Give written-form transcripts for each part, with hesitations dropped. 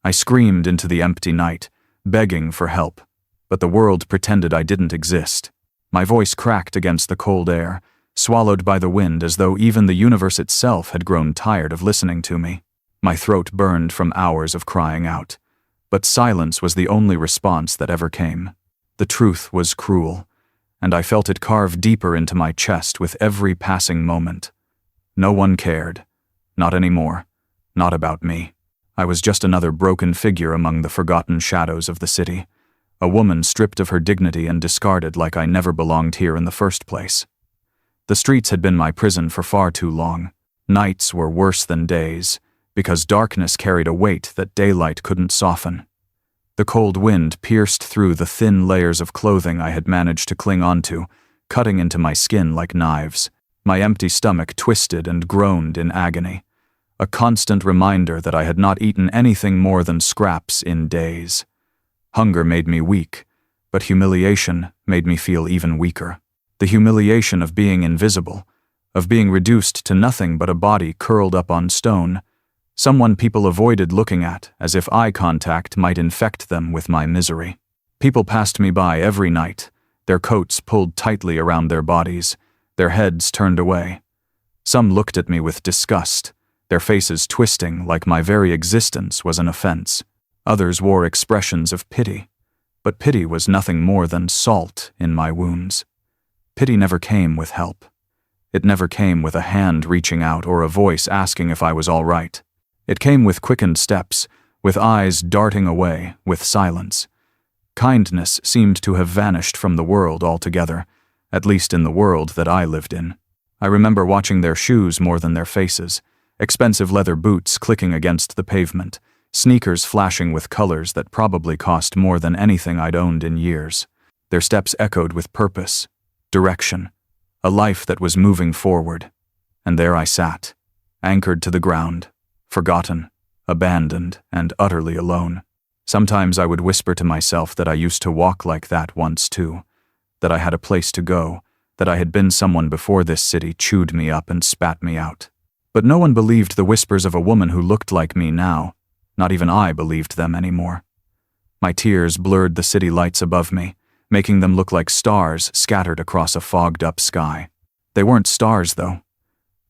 I screamed into the empty night, begging for help, but the world pretended I didn't exist. My voice cracked against the cold air, swallowed by the wind as though even the universe itself had grown tired of listening to me. My throat burned from hours of crying out, but silence was the only response that ever came. The truth was cruel, and I felt it carve deeper into my chest with every passing moment. No one cared. Not anymore. Not about me. I was just another broken figure among the forgotten shadows of the city, a woman stripped of her dignity and discarded like I never belonged here in the first place. The streets had been my prison for far too long. Nights were worse than days, because darkness carried a weight that daylight couldn't soften. The cold wind pierced through the thin layers of clothing I had managed to cling onto, cutting into my skin like knives. My empty stomach twisted and groaned in agony, a constant reminder that I had not eaten anything more than scraps in days. Hunger made me weak, but humiliation made me feel even weaker. The humiliation of being invisible, of being reduced to nothing but a body curled up on stone, someone people avoided looking at as if eye contact might infect them with my misery. People passed me by every night, their coats pulled tightly around their bodies, their heads turned away. Some looked at me with disgust, their faces twisting like my very existence was an offense. Others wore expressions of pity, but pity was nothing more than salt in my wounds. Pity never came with help. It never came with a hand reaching out or a voice asking if I was all right. It came with quickened steps, with eyes darting away, with silence. Kindness seemed to have vanished from the world altogether, at least in the world that I lived in. I remember watching their shoes more than their faces, expensive leather boots clicking against the pavement, sneakers flashing with colors that probably cost more than anything I'd owned in years. Their steps echoed with purpose, direction, a life that was moving forward. And there I sat, anchored to the ground, forgotten, abandoned, and utterly alone. Sometimes I would whisper to myself that I used to walk like that once too, that I had a place to go, that I had been someone before this city chewed me up and spat me out. But no one believed the whispers of a woman who looked like me now. Not even I believed them anymore. My tears blurred the city lights above me, making them look like stars scattered across a fogged-up sky. They weren't stars, though.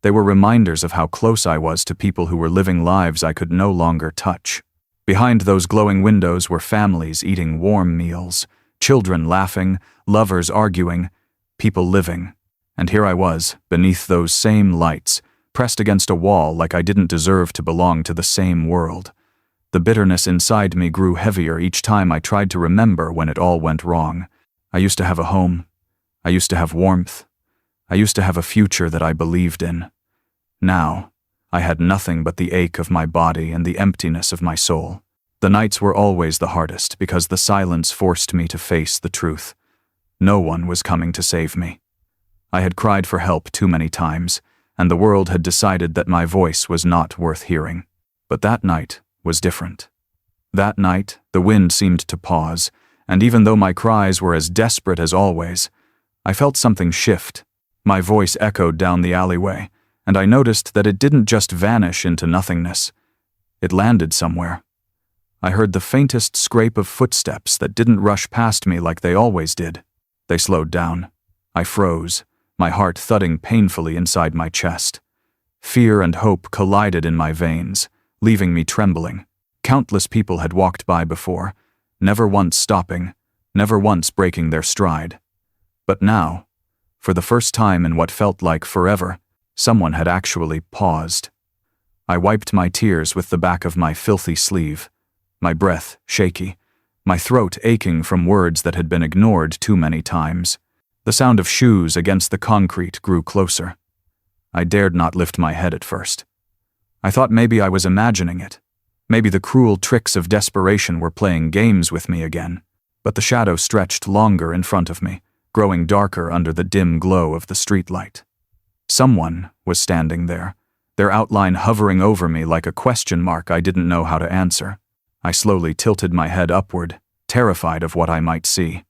They were reminders of how close I was to people who were living lives I could no longer touch. Behind those glowing windows were families eating warm meals, children laughing, lovers arguing, people living. And here I was, beneath those same lights, pressed against a wall like I didn't deserve to belong to the same world. The bitterness inside me grew heavier each time I tried to remember when it all went wrong. I used to have a home. I used to have warmth. I used to have a future that I believed in. Now, I had nothing but the ache of my body and the emptiness of my soul. The nights were always the hardest because the silence forced me to face the truth. No one was coming to save me. I had cried for help too many times, and the world had decided that my voice was not worth hearing. But that night was different. That night, the wind seemed to pause, and even though my cries were as desperate as always, I felt something shift. My voice echoed down the alleyway, and I noticed that it didn't just vanish into nothingness. It landed somewhere. I heard the faintest scrape of footsteps that didn't rush past me like they always did. They slowed down. I froze, my heart thudding painfully inside my chest. Fear and hope collided in my veins, leaving me trembling. Countless people had walked by before, never once stopping, never once breaking their stride. But now, for the first time in what felt like forever, someone had actually paused. I wiped my tears with the back of my filthy sleeve, my breath shaky, my throat aching from words that had been ignored too many times. The sound of shoes against the concrete grew closer. I dared not lift my head at first. I thought maybe I was imagining it. Maybe the cruel tricks of desperation were playing games with me again. But the shadow stretched longer in front of me, growing darker under the dim glow of the streetlight. Someone was standing there, their outline hovering over me like a question mark I didn't know how to answer. I slowly tilted my head upward, terrified of what I might see.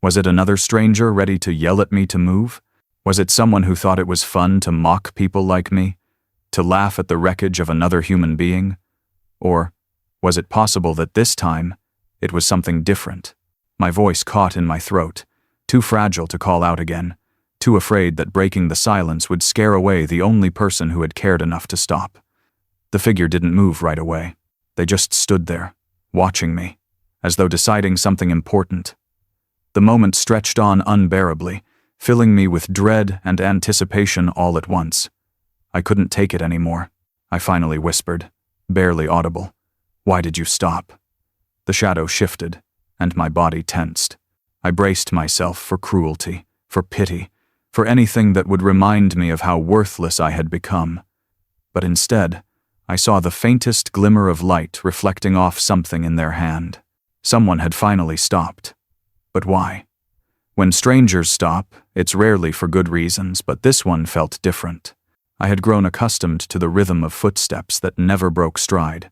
Was it another stranger ready to yell at me to move? Was it someone who thought it was fun to mock people like me? To laugh at the wreckage of another human being? Or Was it possible that this time, it was something different? My voice caught in my throat, too fragile to call out again, too afraid that breaking the silence would scare away the only person who had cared enough to stop. The figure didn't move right away. They just stood there, watching me, as though deciding something important. The moment stretched on unbearably, filling me with dread and anticipation all at once. I couldn't take it anymore. I finally whispered, barely audible, "Why did you stop?" The shadow shifted, and my body tensed. I braced myself for cruelty, for pity, for anything that would remind me of how worthless I had become. But instead, I saw the faintest glimmer of light reflecting off something in their hand. Someone had finally stopped. But why? When strangers stop, it's rarely for good reasons, but this one felt different. I had grown accustomed to the rhythm of footsteps that never broke stride,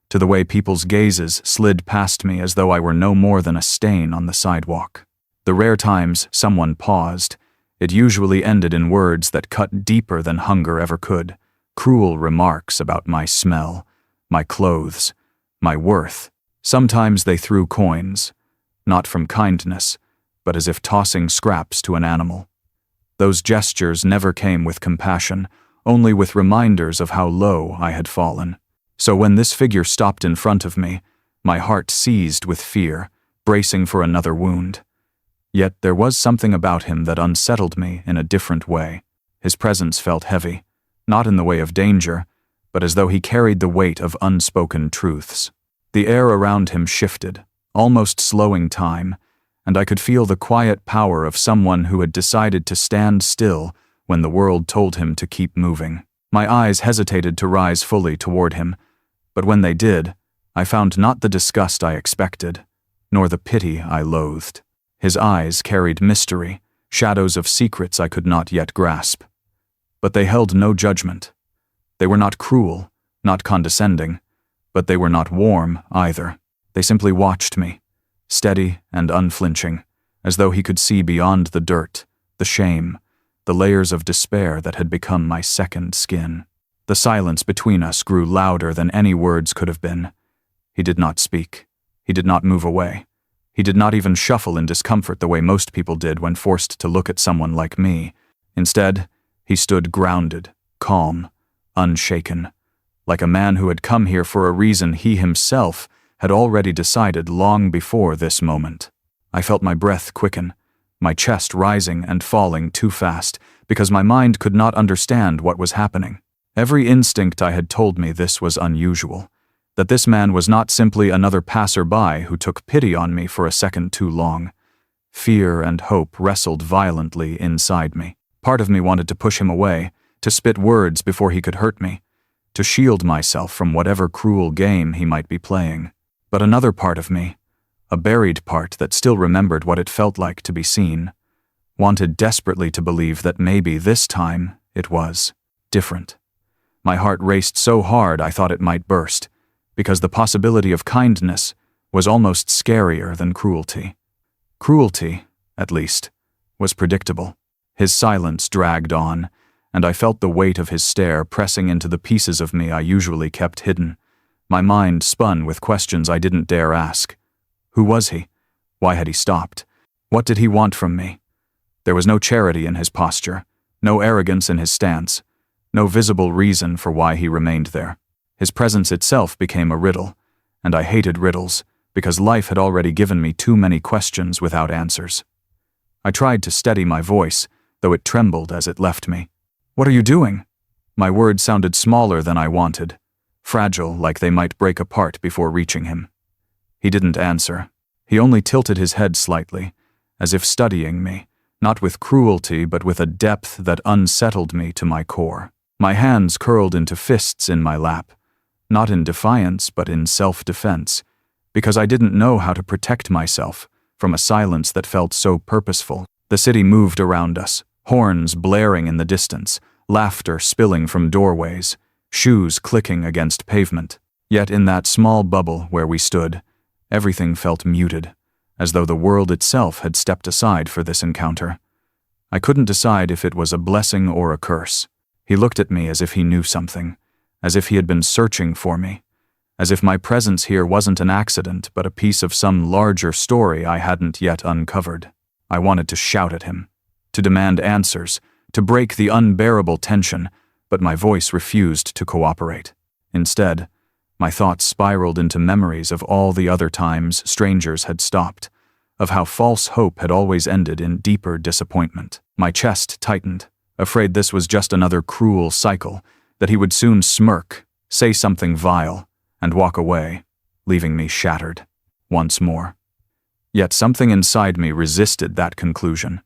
to the way people's gazes slid past me as though I were no more than a stain on the sidewalk. The rare times someone paused, it usually ended in words that cut deeper than hunger ever could, cruel remarks about my smell, my clothes, my worth. Sometimes they threw coins, not from kindness, but as if tossing scraps to an animal. Those gestures never came with compassion, only with reminders of how low I had fallen. So when this figure stopped in front of me, my heart seized with fear, bracing for another wound. Yet there was something about him that unsettled me in a different way. His presence felt heavy, not in the way of danger, but as though he carried the weight of unspoken truths. The air around him shifted, almost slowing time, and I could feel the quiet power of someone who had decided to stand still when the world told him to keep moving. My eyes hesitated to rise fully toward him, but when they did, I found not the disgust I expected, nor the pity I loathed. His eyes carried mystery, shadows of secrets I could not yet grasp. But they held no judgment. They were not cruel, not condescending, but they were not warm either. They simply watched me, steady and unflinching, as though he could see beyond the dirt, the shame, the layers of despair that had become my second skin. The silence between us grew louder than any words could have been. He did not speak. He did not move away. He did not even shuffle in discomfort the way most people did when forced to look at someone like me. Instead, he stood grounded, calm, unshaken, like a man who had come here for a reason he himself had already decided long before this moment. I felt my breath quicken, my chest rising and falling too fast, because my mind could not understand what was happening. Every instinct I had told me this was unusual, that this man was not simply another passerby who took pity on me for a second too long. Fear and hope wrestled violently inside me. Part of me wanted to push him away, to spit words before he could hurt me, to shield myself from whatever cruel game he might be playing. But another part of me, a buried part that still remembered what it felt like to be seen, wanted desperately to believe that maybe this time it was different. My heart raced so hard I thought it might burst, because the possibility of kindness was almost scarier than cruelty. Cruelty, at least, was predictable. His silence dragged on, and I felt the weight of his stare pressing into the pieces of me I usually kept hidden. My mind spun with questions I didn't dare ask. Who was he? Why had he stopped? What did he want from me? There was no charity in his posture, no arrogance in his stance, no visible reason for why he remained there. His presence itself became a riddle, and I hated riddles, because life had already given me too many questions without answers. I tried to steady my voice, though it trembled as it left me. "What are you doing?" My words sounded smaller than I wanted, fragile like they might break apart before reaching him. He didn't answer. He only tilted his head slightly, as if studying me, not with cruelty but with a depth that unsettled me to my core. My hands curled into fists in my lap, not in defiance but in self-defense, because I didn't know how to protect myself from a silence that felt so purposeful. The city moved around us, horns blaring in the distance, laughter spilling from doorways, shoes clicking against pavement. Yet in that small bubble where we stood, everything felt muted, as though the world itself had stepped aside for this encounter. I couldn't decide if it was a blessing or a curse. He looked at me as if he knew something, as if he had been searching for me, as if my presence here wasn't an accident but a piece of some larger story I hadn't yet uncovered. I wanted to shout at him, to demand answers, to break the unbearable tension, but my voice refused to cooperate. Instead, my thoughts spiraled into memories of all the other times strangers had stopped, of how false hope had always ended in deeper disappointment. My chest tightened, afraid this was just another cruel cycle, that he would soon smirk, say something vile, and walk away, leaving me shattered once more. Yet something inside me resisted that conclusion.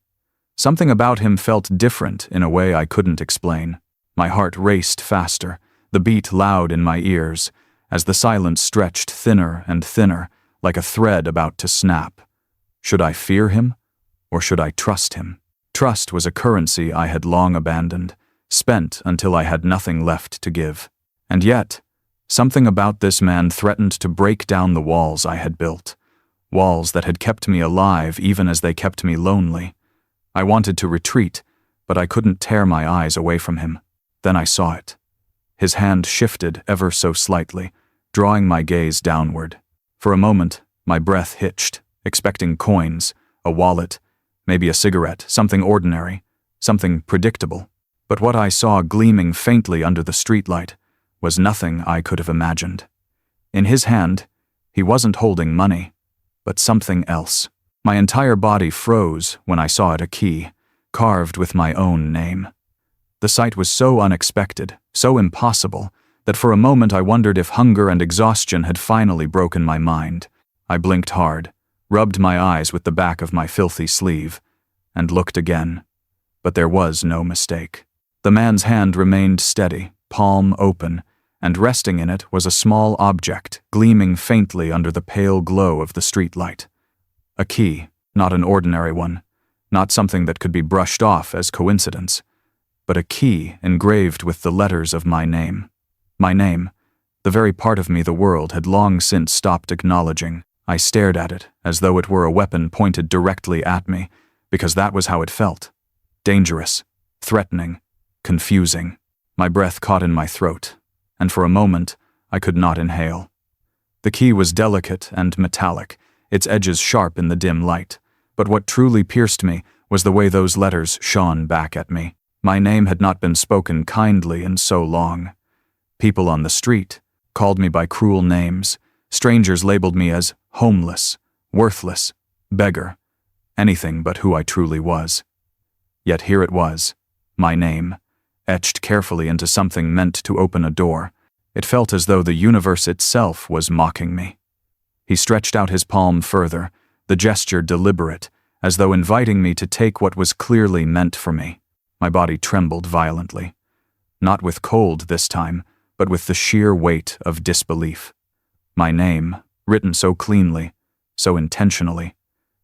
Something about him felt different in a way I couldn't explain. My heart raced faster, the beat loud in my ears, as the silence stretched thinner and thinner, like a thread about to snap. Should I fear him, or should I trust him? Trust was a currency I had long abandoned, spent until I had nothing left to give. And yet, something about this man threatened to break down the walls I had built, walls that had kept me alive even as they kept me lonely. I wanted to retreat, but I couldn't tear my eyes away from him. Then I saw it. His hand shifted ever so slightly, drawing my gaze downward. For a moment, my breath hitched, expecting coins, a wallet, maybe a cigarette, something ordinary, something predictable. But what I saw gleaming faintly under the streetlight was nothing I could have imagined. In his hand, he wasn't holding money, but something else. My entire body froze when I saw it, a key, carved with my own name. The sight was so unexpected, so impossible, that for a moment I wondered if hunger and exhaustion had finally broken my mind. I blinked hard, rubbed my eyes with the back of my filthy sleeve, and looked again. But there was no mistake. The man's hand remained steady, palm open, and resting in it was a small object, gleaming faintly under the pale glow of the streetlight. A key, not an ordinary one, not something that could be brushed off as coincidence, but a key engraved with the letters of my name. My name, the very part of me the world had long since stopped acknowledging. I stared at it as though it were a weapon pointed directly at me, because that was how it felt. Dangerous, threatening, confusing. My breath caught in my throat, and for a moment I could not inhale. The key was delicate and metallic, its edges sharp in the dim light, but what truly pierced me was the way those letters shone back at me. My name had not been spoken kindly in so long. People on the street called me by cruel names. Strangers labeled me as homeless, worthless, beggar, anything but who I truly was. Yet here it was, my name, etched carefully into something meant to open a door. It felt as though the universe itself was mocking me. He stretched out his palm further, the gesture deliberate, as though inviting me to take what was clearly meant for me. My body trembled violently. Not with cold this time, but with the sheer weight of disbelief. My name, written so cleanly, so intentionally,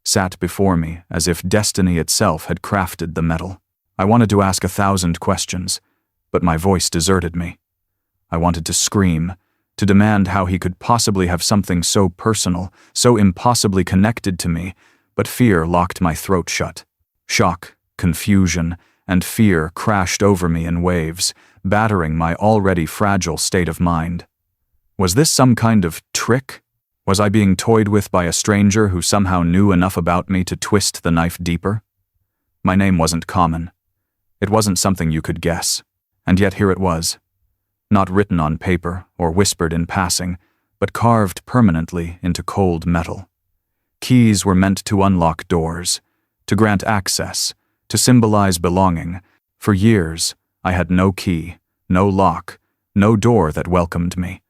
sat before me as if destiny itself had crafted the metal. I wanted to ask 1,000 questions, but my voice deserted me. I wanted to scream, to demand how he could possibly have something so personal, so impossibly connected to me, but fear locked my throat shut. Shock, confusion, and fear crashed over me in waves, battering my already fragile state of mind. Was this some kind of trick? Was I being toyed with by a stranger who somehow knew enough about me to twist the knife deeper? My name wasn't common. It wasn't something you could guess. And yet here it was. Not written on paper or whispered in passing, but carved permanently into cold metal. Keys were meant to unlock doors, to grant access, to symbolize belonging. For years, I had no key, no lock, no door that welcomed me.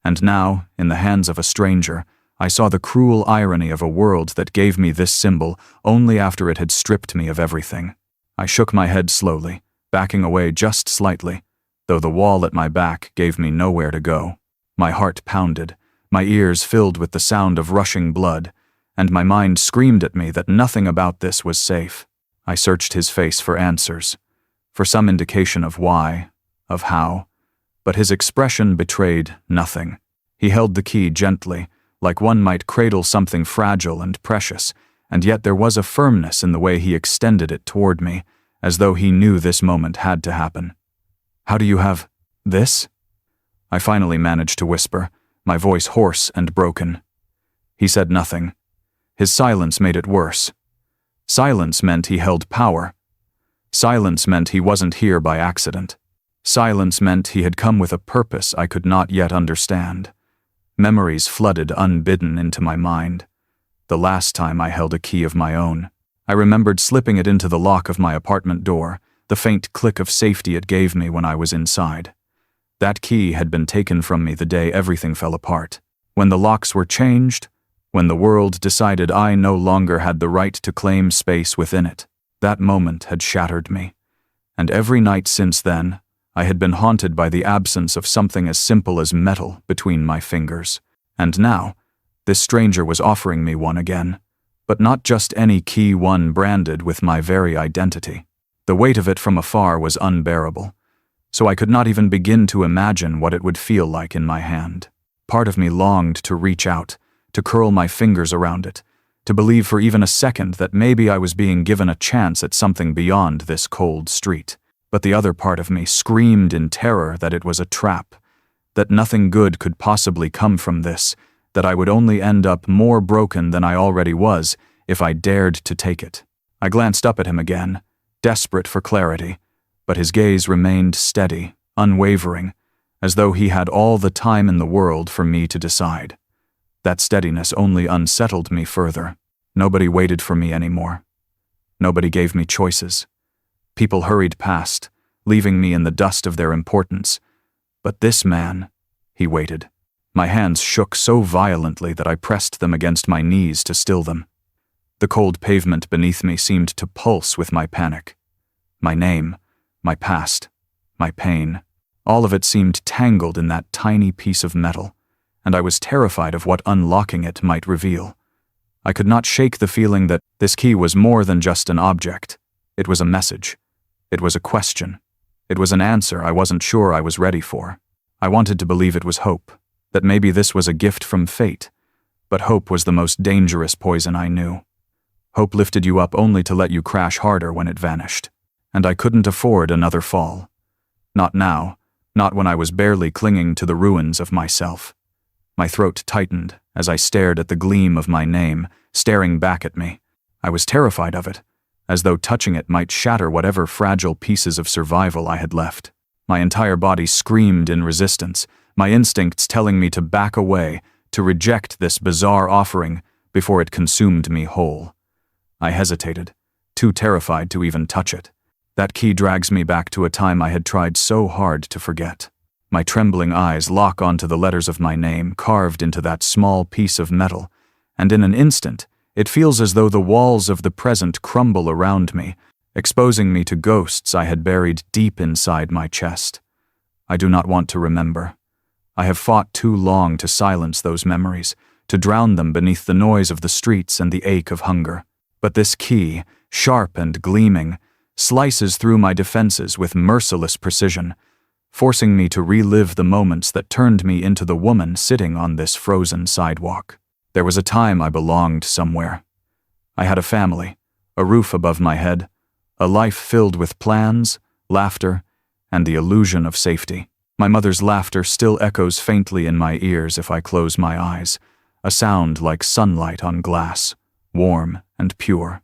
And now, in the hands of a stranger, I saw the cruel irony of a world that gave me this symbol only after it had stripped me of everything. I shook my head slowly, backing away just slightly, though the wall at my back gave me nowhere to go. My heart pounded, my ears filled with the sound of rushing blood, and my mind screamed at me that nothing about this was safe. I searched his face for answers, for some indication of why, of how, but his expression betrayed nothing. He held the key gently, like one might cradle something fragile and precious, and yet there was a firmness in the way he extended it toward me, as though he knew this moment had to happen. "How do you have this?" I finally managed to whisper, my voice hoarse and broken. He said nothing. His silence made it worse. Silence meant he held power. Silence meant he wasn't here by accident. Silence meant he had come with a purpose I could not yet understand. Memories flooded unbidden into my mind. The last time I held a key of my own. I remembered slipping it into the lock of my apartment door, the faint click of safety it gave me when I was inside. That key had been taken from me the day everything fell apart. When the locks were changed, when the world decided I no longer had the right to claim space within it. That moment had shattered me. And every night since then, I had been haunted by the absence of something as simple as metal between my fingers. And now, this stranger was offering me one again. But not just any key, one branded with my very identity. The weight of it from afar was unbearable, so I could not even begin to imagine what it would feel like in my hand. Part of me longed to reach out, to curl my fingers around it, to believe for even a second that maybe I was being given a chance at something beyond this cold street. But the other part of me screamed in terror that it was a trap, that nothing good could possibly come from this, that I would only end up more broken than I already was if I dared to take it. I glanced up at him again, desperate for clarity, but his gaze remained steady, unwavering, as though he had all the time in the world for me to decide. That steadiness only unsettled me further. Nobody waited for me anymore. Nobody gave me choices. People hurried past, leaving me in the dust of their importance. But this man, he waited. My hands shook so violently that I pressed them against my knees to still them. The cold pavement beneath me seemed to pulse with my panic. My name, my past, my pain, all of it seemed tangled in that tiny piece of metal, and I was terrified of what unlocking it might reveal. I could not shake the feeling that this key was more than just an object. It was a message. It was a question. It was an answer I wasn't sure I was ready for. I wanted to believe it was hope, that maybe this was a gift from fate, but hope was the most dangerous poison I knew. Hope lifted you up only to let you crash harder when it vanished, and I couldn't afford another fall. Not now, not when I was barely clinging to the ruins of myself. My throat tightened as I stared at the gleam of my name, staring back at me. I was terrified of it, as though touching it might shatter whatever fragile pieces of survival I had left. My entire body screamed in resistance, my instincts telling me to back away, to reject this bizarre offering before it consumed me whole. I hesitated, too terrified to even touch it. That key drags me back to a time I had tried so hard to forget. My trembling eyes lock onto the letters of my name carved into that small piece of metal, and in an instant, it feels as though the walls of the present crumble around me, exposing me to ghosts I had buried deep inside my chest. I do not want to remember. I have fought too long to silence those memories, to drown them beneath the noise of the streets and the ache of hunger. But this key, sharp and gleaming, slices through my defenses with merciless precision, forcing me to relive the moments that turned me into the woman sitting on this frozen sidewalk. There was a time I belonged somewhere. I had a family, a roof above my head, a life filled with plans, laughter, and the illusion of safety. My mother's laughter still echoes faintly in my ears if I close my eyes, a sound like sunlight on glass, warm and pure.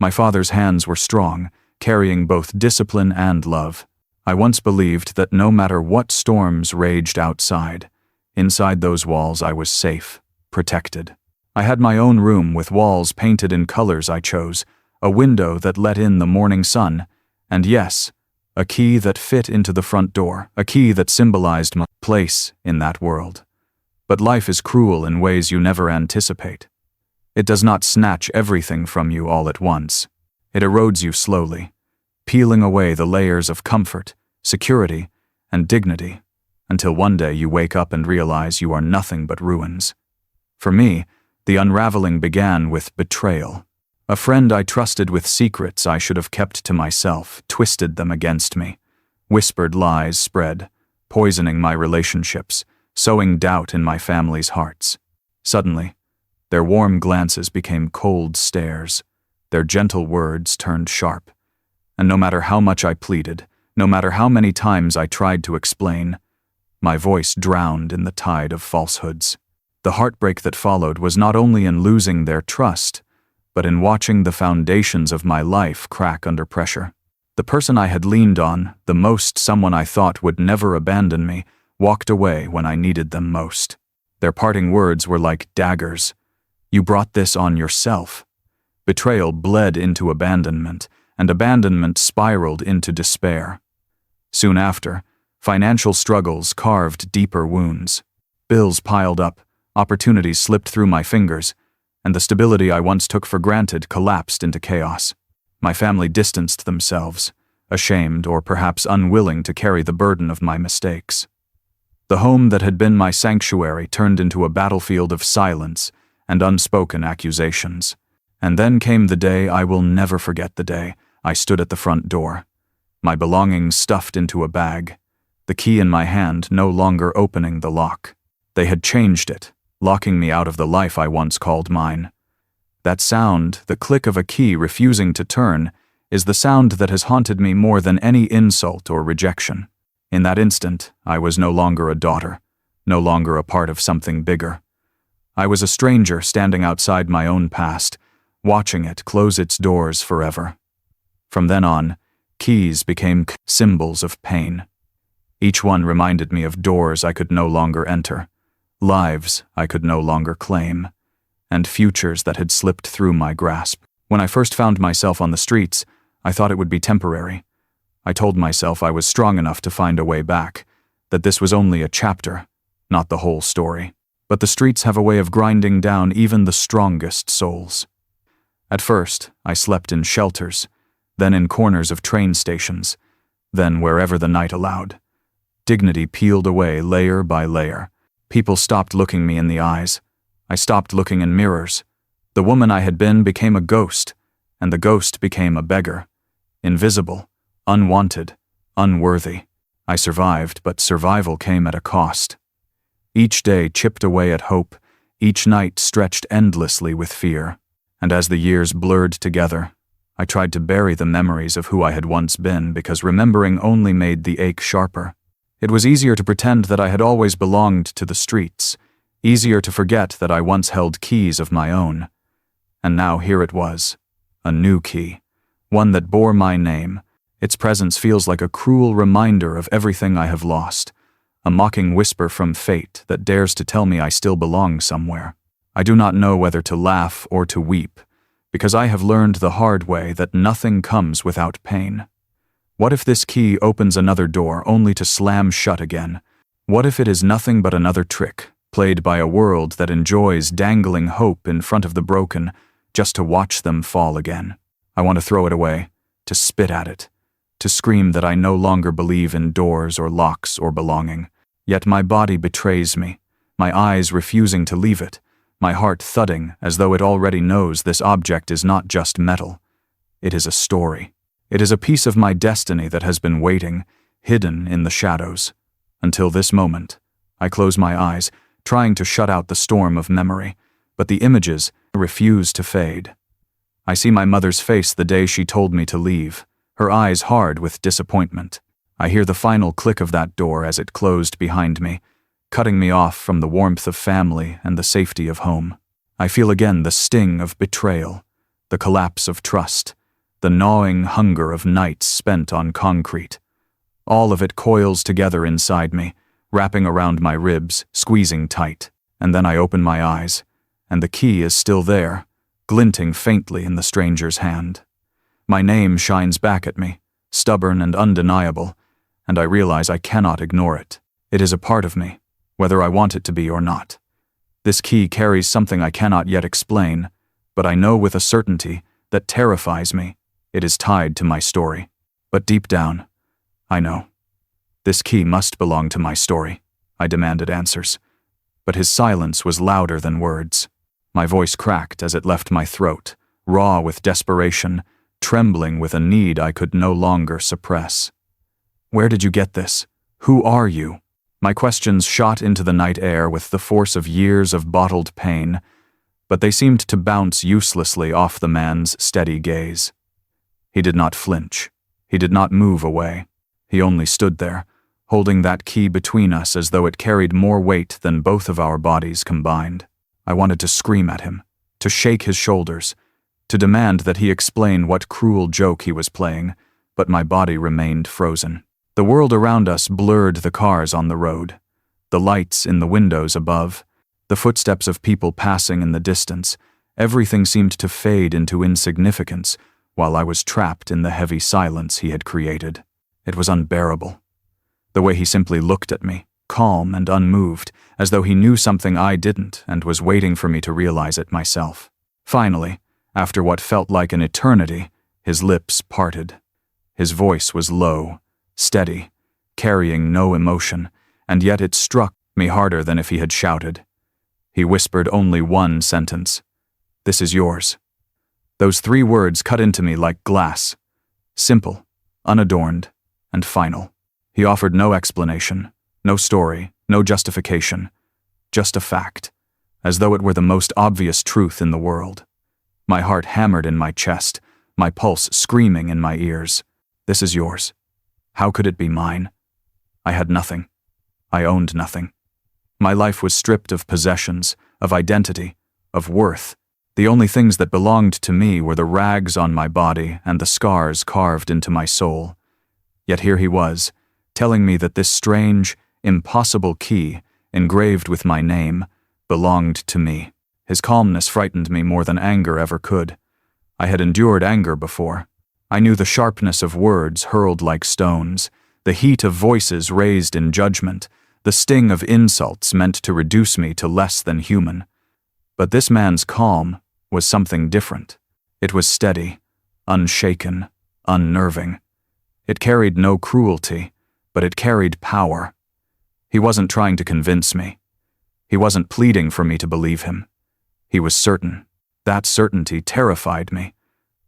My father's hands were strong, carrying both discipline and love. I once believed that no matter what storms raged outside, inside those walls I was safe, protected. I had my own room with walls painted in colors I chose, a window that let in the morning sun, and yes, a key that fit into the front door, a key that symbolized my place in that world. But life is cruel in ways you never anticipate. It does not snatch everything from you all at once. It erodes you slowly, peeling away the layers of comfort, security, and dignity, until one day you wake up and realize you are nothing but ruins. For me, the unraveling began with betrayal. A friend I trusted with secrets I should have kept to myself twisted them against me. Whispered lies spread, poisoning my relationships, sowing doubt in my family's hearts. Suddenly, their warm glances became cold stares. Their gentle words turned sharp. And no matter how much I pleaded, no matter how many times I tried to explain, my voice drowned in the tide of falsehoods. The heartbreak that followed was not only in losing their trust, but in watching the foundations of my life crack under pressure. The person I had leaned on, the most, someone I thought would never abandon me, walked away when I needed them most. Their parting words were like daggers. "You brought this on yourself." Betrayal bled into abandonment, and abandonment spiraled into despair. Soon after, financial struggles carved deeper wounds. Bills piled up, opportunities slipped through my fingers, and the stability I once took for granted collapsed into chaos. My family distanced themselves, ashamed or perhaps unwilling to carry the burden of my mistakes. The home that had been my sanctuary turned into a battlefield of silence and unspoken accusations. And then came the day I will never forget. The day I stood at the front door, my belongings stuffed into a bag, the key in my hand no longer opening the lock. They had changed it, locking me out of the life I once called mine. That sound, the click of a key refusing to turn, is the sound that has haunted me more than any insult or rejection. In that instant, I was no longer a daughter, no longer a part of something bigger. I was a stranger standing outside my own past, watching it close its doors forever. From then on, keys became symbols of pain. Each one reminded me of doors I could no longer enter, lives I could no longer claim, and futures that had slipped through my grasp. When I first found myself on the streets, I thought it would be temporary. I told myself I was strong enough to find a way back, that this was only a chapter, not the whole story. But the streets have a way of grinding down even the strongest souls. At first, I slept in shelters, then in corners of train stations, then wherever the night allowed. Dignity peeled away layer by layer. People stopped looking me in the eyes. I stopped looking in mirrors. The woman I had been became a ghost, and the ghost became a beggar. Invisible, unwanted, unworthy. I survived, but survival came at a cost. Each day chipped away at hope, each night stretched endlessly with fear. And as the years blurred together, I tried to bury the memories of who I had once been because remembering only made the ache sharper. It was easier to pretend that I had always belonged to the streets, easier to forget that I once held keys of my own. And now here it was, a new key, one that bore my name. Its presence feels like a cruel reminder of everything I have lost, a mocking whisper from fate that dares to tell me I still belong somewhere. I do not know whether to laugh or to weep, because I have learned the hard way that nothing comes without pain. What if this key opens another door only to slam shut again? What if it is nothing but another trick, played by a world that enjoys dangling hope in front of the broken, just to watch them fall again? I want to throw it away, to spit at it, to scream that I no longer believe in doors or locks or belonging. Yet my body betrays me, my eyes refusing to leave it, my heart thudding as though it already knows this object is not just metal. It is a story. It is a piece of my destiny that has been waiting, hidden in the shadows. Until this moment, I close my eyes, trying to shut out the storm of memory, but the images refuse to fade. I see my mother's face the day she told me to leave, her eyes hard with disappointment. I hear the final click of that door as it closed behind me, cutting me off from the warmth of family and the safety of home. I feel again the sting of betrayal, the collapse of trust, the gnawing hunger of nights spent on concrete. All of it coils together inside me, wrapping around my ribs, squeezing tight. And then I open my eyes, and the key is still there, glinting faintly in the stranger's hand. My name shines back at me, stubborn and undeniable, and I realize I cannot ignore it. It is a part of me, whether I want it to be or not. This key carries something I cannot yet explain, but I know with a certainty that terrifies me. It is tied to my story. But deep down, I know. This key must belong to my story. I demanded answers. But his silence was louder than words. My voice cracked as it left my throat, raw with desperation, trembling with a need I could no longer suppress. Where did you get this? Who are you? My questions shot into the night air with the force of years of bottled pain, but they seemed to bounce uselessly off the man's steady gaze. He did not flinch. He did not move away. He only stood there, holding that key between us as though it carried more weight than both of our bodies combined. I wanted to scream at him, to shake his shoulders, to demand that he explain what cruel joke he was playing, but my body remained frozen. The world around us blurred the cars on the road, the lights in the windows above, the footsteps of people passing in the distance. Everything seemed to fade into insignificance while I was trapped in the heavy silence he had created. It was unbearable. The way he simply looked at me, calm and unmoved, as though he knew something I didn't and was waiting for me to realize it myself. Finally, after what felt like an eternity, his lips parted. His voice was low, steady, carrying no emotion, and yet it struck me harder than if he had shouted. He whispered only one sentence. "This is yours." Those 3 words cut into me like glass. Simple, unadorned, and final. He offered no explanation, no story, no justification. Just a fact, as though it were the most obvious truth in the world. My heart hammered in my chest, my pulse screaming in my ears. This is yours. How could it be mine? I had nothing. I owned nothing. My life was stripped of possessions, of identity, of worth. The only things that belonged to me were the rags on my body and the scars carved into my soul. Yet here he was, telling me that this strange, impossible key, engraved with my name, belonged to me. His calmness frightened me more than anger ever could. I had endured anger before. I knew the sharpness of words hurled like stones, the heat of voices raised in judgment, the sting of insults meant to reduce me to less than human. But this man's calm was something different. It was steady, unshaken, unnerving. It carried no cruelty, but it carried power. He wasn't trying to convince me. He wasn't pleading for me to believe him. He was certain. That certainty terrified me,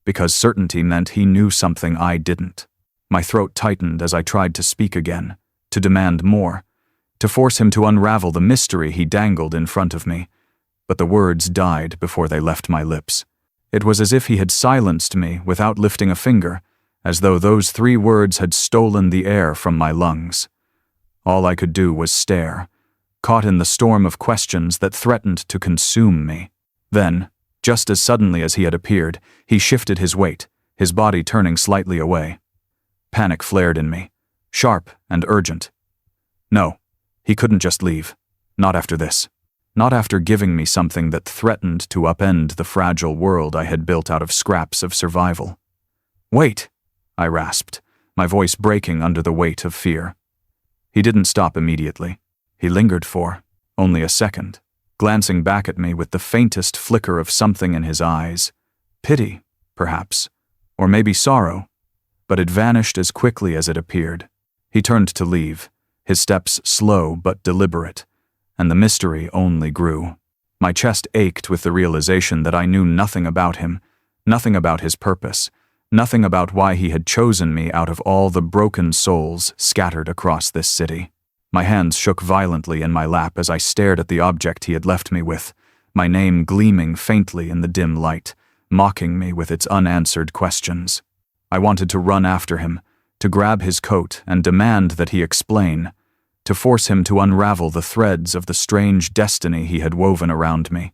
because certainty meant he knew something I didn't. My throat tightened as I tried to speak again, to demand more, to force him to unravel the mystery he dangled in front of me, but the words died before they left my lips. It was as if he had silenced me without lifting a finger, as though those 3 words had stolen the air from my lungs. All I could do was stare, caught in the storm of questions that threatened to consume me. Then, just as suddenly as he had appeared, he shifted his weight, his body turning slightly away. Panic flared in me, sharp and urgent. No, he couldn't just leave. Not after this. Not after giving me something that threatened to upend the fragile world I had built out of scraps of survival. "Wait," I rasped, my voice breaking under the weight of fear. He didn't stop immediately. He lingered for only a second, glancing back at me with the faintest flicker of something in his eyes. Pity, perhaps, or maybe sorrow, but it vanished as quickly as it appeared. He turned to leave, his steps slow but deliberate, and the mystery only grew. My chest ached with the realization that I knew nothing about him, nothing about his purpose, nothing about why he had chosen me out of all the broken souls scattered across this city. My hands shook violently in my lap as I stared at the object he had left me with, my name gleaming faintly in the dim light, mocking me with its unanswered questions. I wanted to run after him, to grab his coat and demand that he explain, to force him to unravel the threads of the strange destiny he had woven around me.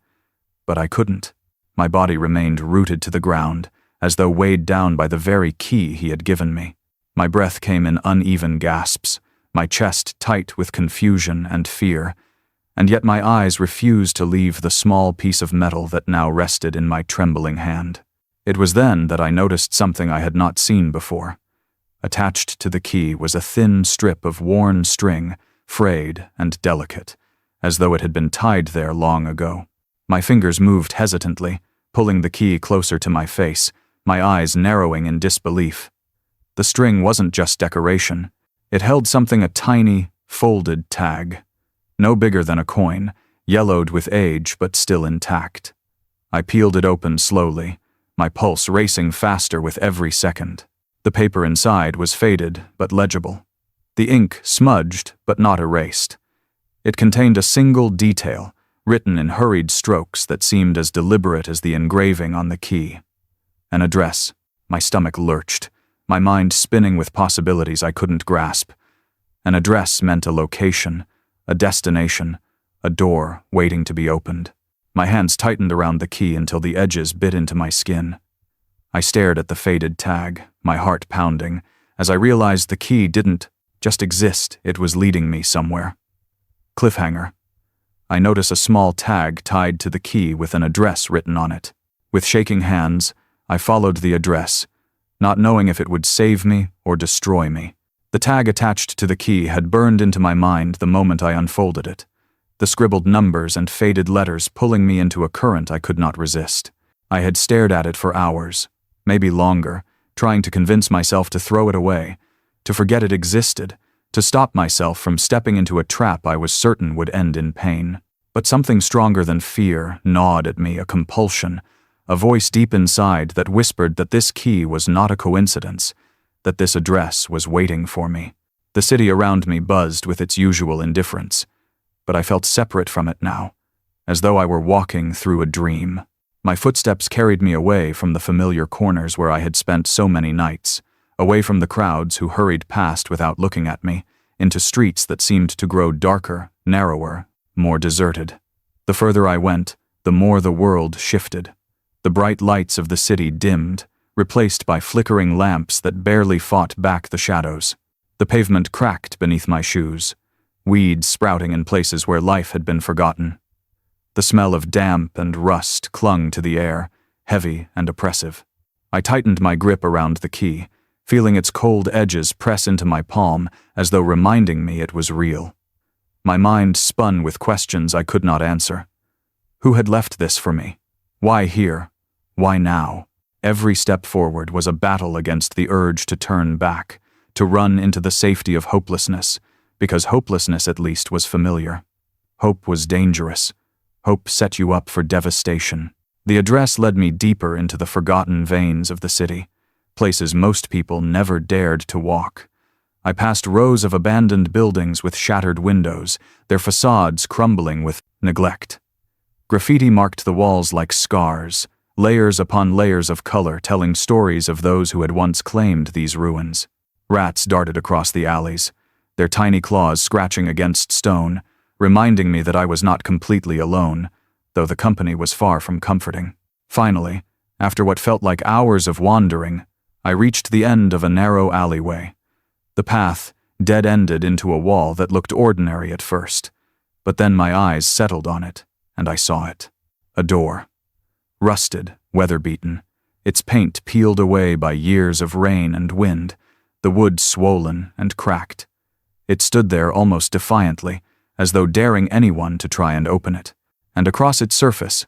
But I couldn't. My body remained rooted to the ground, as though weighed down by the very key he had given me. My breath came in uneven gasps, my chest tight with confusion and fear, and yet my eyes refused to leave the small piece of metal that now rested in my trembling hand. It was then that I noticed something I had not seen before. Attached to the key was a thin strip of worn string, frayed and delicate, as though it had been tied there long ago. My fingers moved hesitantly, pulling the key closer to my face, my eyes narrowing in disbelief. The string wasn't just decoration. It held something, a tiny, folded tag. No bigger than a coin, yellowed with age but still intact. I peeled it open slowly, my pulse racing faster with every second. The paper inside was faded but legible. The ink smudged but not erased. It contained a single detail, written in hurried strokes that seemed as deliberate as the engraving on the key. An address. My stomach lurched, my mind spinning with possibilities I couldn't grasp. An address meant a location, a destination, a door waiting to be opened. My hands tightened around the key until the edges bit into my skin. I stared at the faded tag, my heart pounding, as I realized the key didn't just exist, it was leading me somewhere. Cliffhanger. I notice a small tag tied to the key with an address written on it. With shaking hands, I followed the address, not knowing if it would save me or destroy me. The tag attached to the key had burned into my mind the moment I unfolded it, the scribbled numbers and faded letters pulling me into a current I could not resist. I had stared at it for hours, maybe longer, trying to convince myself to throw it away, to forget it existed, to stop myself from stepping into a trap I was certain would end in pain. But something stronger than fear gnawed at me, a compulsion, a voice deep inside that whispered that this key was not a coincidence, that this address was waiting for me. The city around me buzzed with its usual indifference, but I felt separate from it now, as though I were walking through a dream. My footsteps carried me away from the familiar corners where I had spent so many nights, away from the crowds who hurried past without looking at me, into streets that seemed to grow darker, narrower, more deserted. The further I went, the more the world shifted. The bright lights of the city dimmed, replaced by flickering lamps that barely fought back the shadows. The pavement cracked beneath my shoes, weeds sprouting in places where life had been forgotten. The smell of damp and rust clung to the air, heavy and oppressive. I tightened my grip around the key, feeling its cold edges press into my palm as though reminding me it was real. My mind spun with questions I could not answer. Who had left this for me? Why here? Why now? Every step forward was a battle against the urge to turn back, to run into the safety of hopelessness, because hopelessness at least was familiar. Hope was dangerous. Hope set you up for devastation. The address led me deeper into the forgotten veins of the city, places most people never dared to walk. I passed rows of abandoned buildings with shattered windows, their facades crumbling with neglect. Graffiti marked the walls like scars, layers upon layers of color telling stories of those who had once claimed these ruins. Rats darted across the alleys, their tiny claws scratching against stone, reminding me that I was not completely alone, though the company was far from comforting. Finally, after what felt like hours of wandering, I reached the end of a narrow alleyway. The path dead-ended into a wall that looked ordinary at first, but then my eyes settled on it, and I saw it. A door. Rusted, weather-beaten, its paint peeled away by years of rain and wind, the wood swollen and cracked. It stood there almost defiantly, as though daring anyone to try and open it, and across its surface,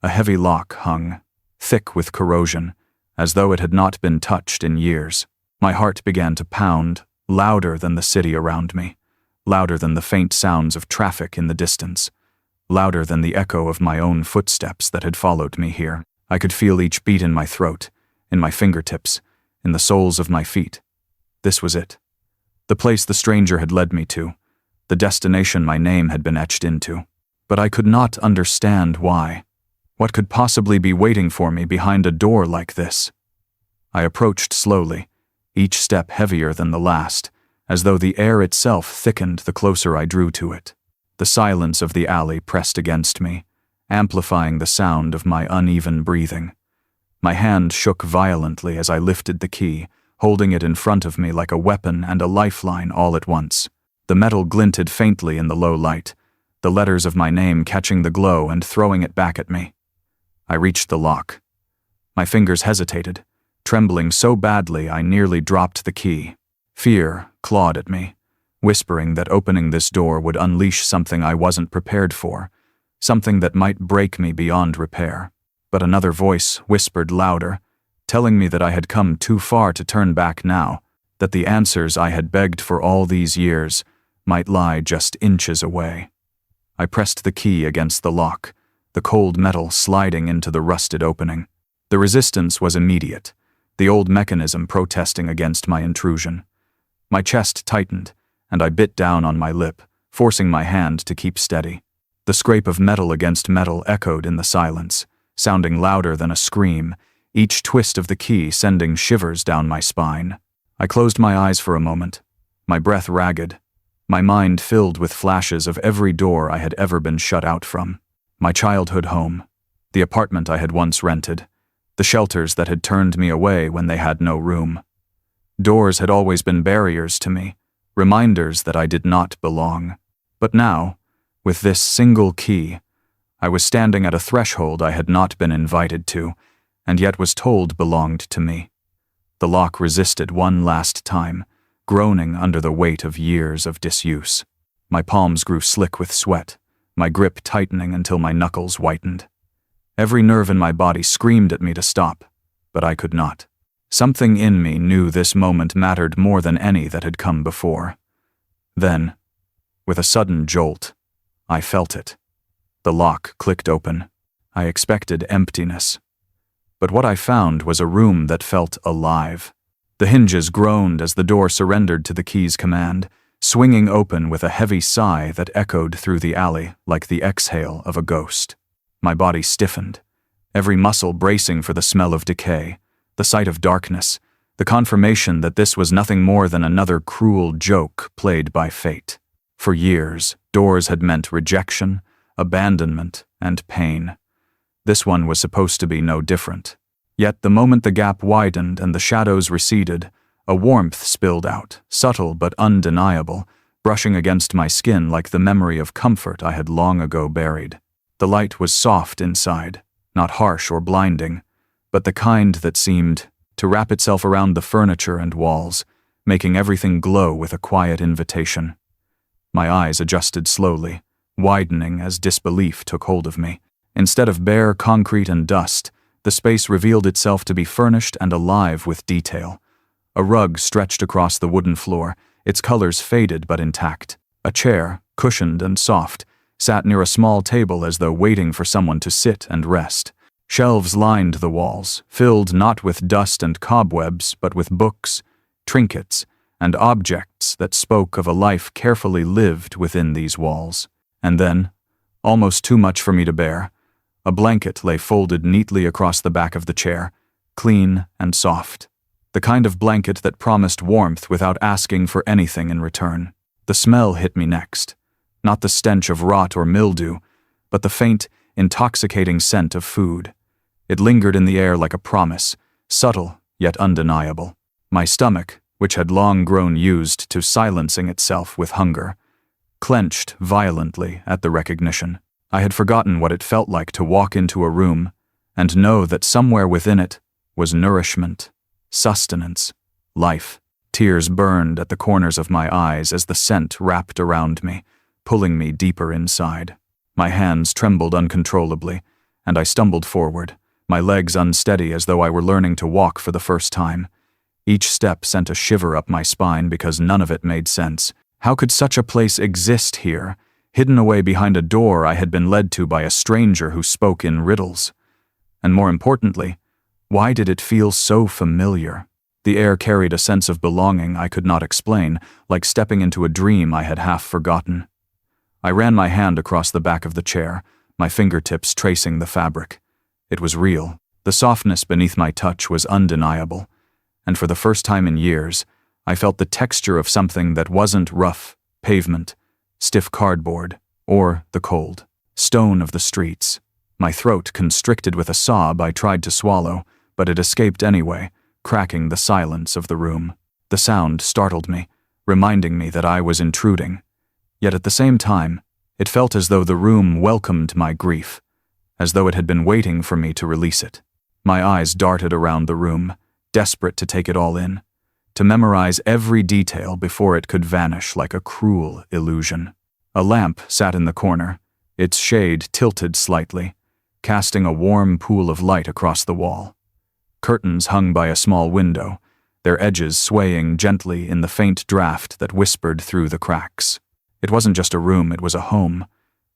a heavy lock hung, thick with corrosion, as though it had not been touched in years. My heart began to pound, louder than the city around me, louder than the faint sounds of traffic in the distance, louder than the echo of my own footsteps that had followed me here. I could feel each beat in my throat, in my fingertips, in the soles of my feet. This was it. The place the stranger had led me to, the destination my name had been etched into. But I could not understand why. What could possibly be waiting for me behind a door like this? I approached slowly, each step heavier than the last, as though the air itself thickened the closer I drew to it. The silence of the alley pressed against me, amplifying the sound of my uneven breathing. My hand shook violently as I lifted the key, holding it in front of me like a weapon and a lifeline all at once. The metal glinted faintly in the low light, the letters of my name catching the glow and throwing it back at me. I reached the lock. My fingers hesitated, trembling so badly I nearly dropped the key. Fear clawed at me, whispering that opening this door would unleash something I wasn't prepared for, something that might break me beyond repair. But another voice whispered louder, telling me that I had come too far to turn back now, that the answers I had begged for all these years might lie just inches away. I pressed the key against the lock, the cold metal sliding into the rusted opening. The resistance was immediate, the old mechanism protesting against my intrusion. My chest tightened, and I bit down on my lip, forcing my hand to keep steady. The scrape of metal against metal echoed in the silence, sounding louder than a scream, each twist of the key sending shivers down my spine. I closed my eyes for a moment, my breath ragged, my mind filled with flashes of every door I had ever been shut out from. My childhood home, the apartment I had once rented, the shelters that had turned me away when they had no room. Doors had always been barriers to me, reminders that I did not belong. But now, with this single key, I was standing at a threshold I had not been invited to, and yet was told belonged to me. The lock resisted one last time, groaning under the weight of years of disuse. My palms grew slick with sweat, my grip tightening until my knuckles whitened. Every nerve in my body screamed at me to stop, but I could not. Something in me knew this moment mattered more than any that had come before. Then, with a sudden jolt, I felt it. The lock clicked open. I expected emptiness. But what I found was a room that felt alive. The hinges groaned as the door surrendered to the key's command, swinging open with a heavy sigh that echoed through the alley like the exhale of a ghost. My body stiffened, every muscle bracing for the smell of decay, the sight of darkness, the confirmation that this was nothing more than another cruel joke played by fate. For years, doors had meant rejection, abandonment, and pain. This one was supposed to be no different. Yet the moment the gap widened and the shadows receded, a warmth spilled out, subtle but undeniable, brushing against my skin like the memory of comfort I had long ago buried. The light was soft inside, not harsh or blinding, but the kind that seemed to wrap itself around the furniture and walls, making everything glow with a quiet invitation. My eyes adjusted slowly, widening as disbelief took hold of me. Instead of bare concrete and dust, the space revealed itself to be furnished and alive with detail. A rug stretched across the wooden floor, its colors faded but intact. A chair, cushioned and soft, sat near a small table as though waiting for someone to sit and rest. Shelves lined the walls, filled not with dust and cobwebs, but with books, trinkets, and objects that spoke of a life carefully lived within these walls. And then, almost too much for me to bear, a blanket lay folded neatly across the back of the chair, clean and soft. The kind of blanket that promised warmth without asking for anything in return. The smell hit me next. Not the stench of rot or mildew, but the faint, intoxicating scent of food. It lingered in the air like a promise, subtle yet undeniable. My stomach, which had long grown used to silencing itself with hunger, clenched violently at the recognition. I had forgotten what it felt like to walk into a room and know that somewhere within it was nourishment, sustenance, life. Tears burned at the corners of my eyes as the scent wrapped around me, pulling me deeper inside. My hands trembled uncontrollably, and I stumbled forward, my legs unsteady as though I were learning to walk for the first time. Each step sent a shiver up my spine because none of it made sense. How could such a place exist here, hidden away behind a door I had been led to by a stranger who spoke in riddles? And more importantly, why did it feel so familiar? The air carried a sense of belonging I could not explain, like stepping into a dream I had half forgotten. I ran my hand across the back of the chair, my fingertips tracing the fabric. It was real. The softness beneath my touch was undeniable, and for the first time in years, I felt the texture of something that wasn't rough pavement, stiff cardboard, or the cold stone of the streets. My throat constricted with a sob I tried to swallow, but it escaped anyway, cracking the silence of the room. The sound startled me, reminding me that I was intruding. Yet at the same time, it felt as though the room welcomed my grief, as though it had been waiting for me to release it. My eyes darted around the room, desperate to take it all in, to memorize every detail before it could vanish like a cruel illusion. A lamp sat in the corner, its shade tilted slightly, casting a warm pool of light across the wall. Curtains hung by a small window, their edges swaying gently in the faint draft that whispered through the cracks. It wasn't just a room, it was a home,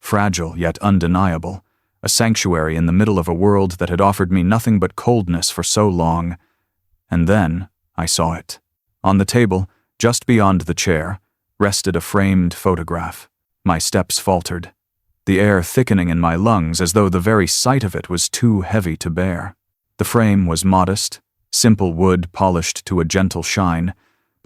fragile yet undeniable, a sanctuary in the middle of a world that had offered me nothing but coldness for so long. And then I saw it. On the table, just beyond the chair, rested a framed photograph. My steps faltered, the air thickening in my lungs as though the very sight of it was too heavy to bear. The frame was modest, simple wood polished to a gentle shine,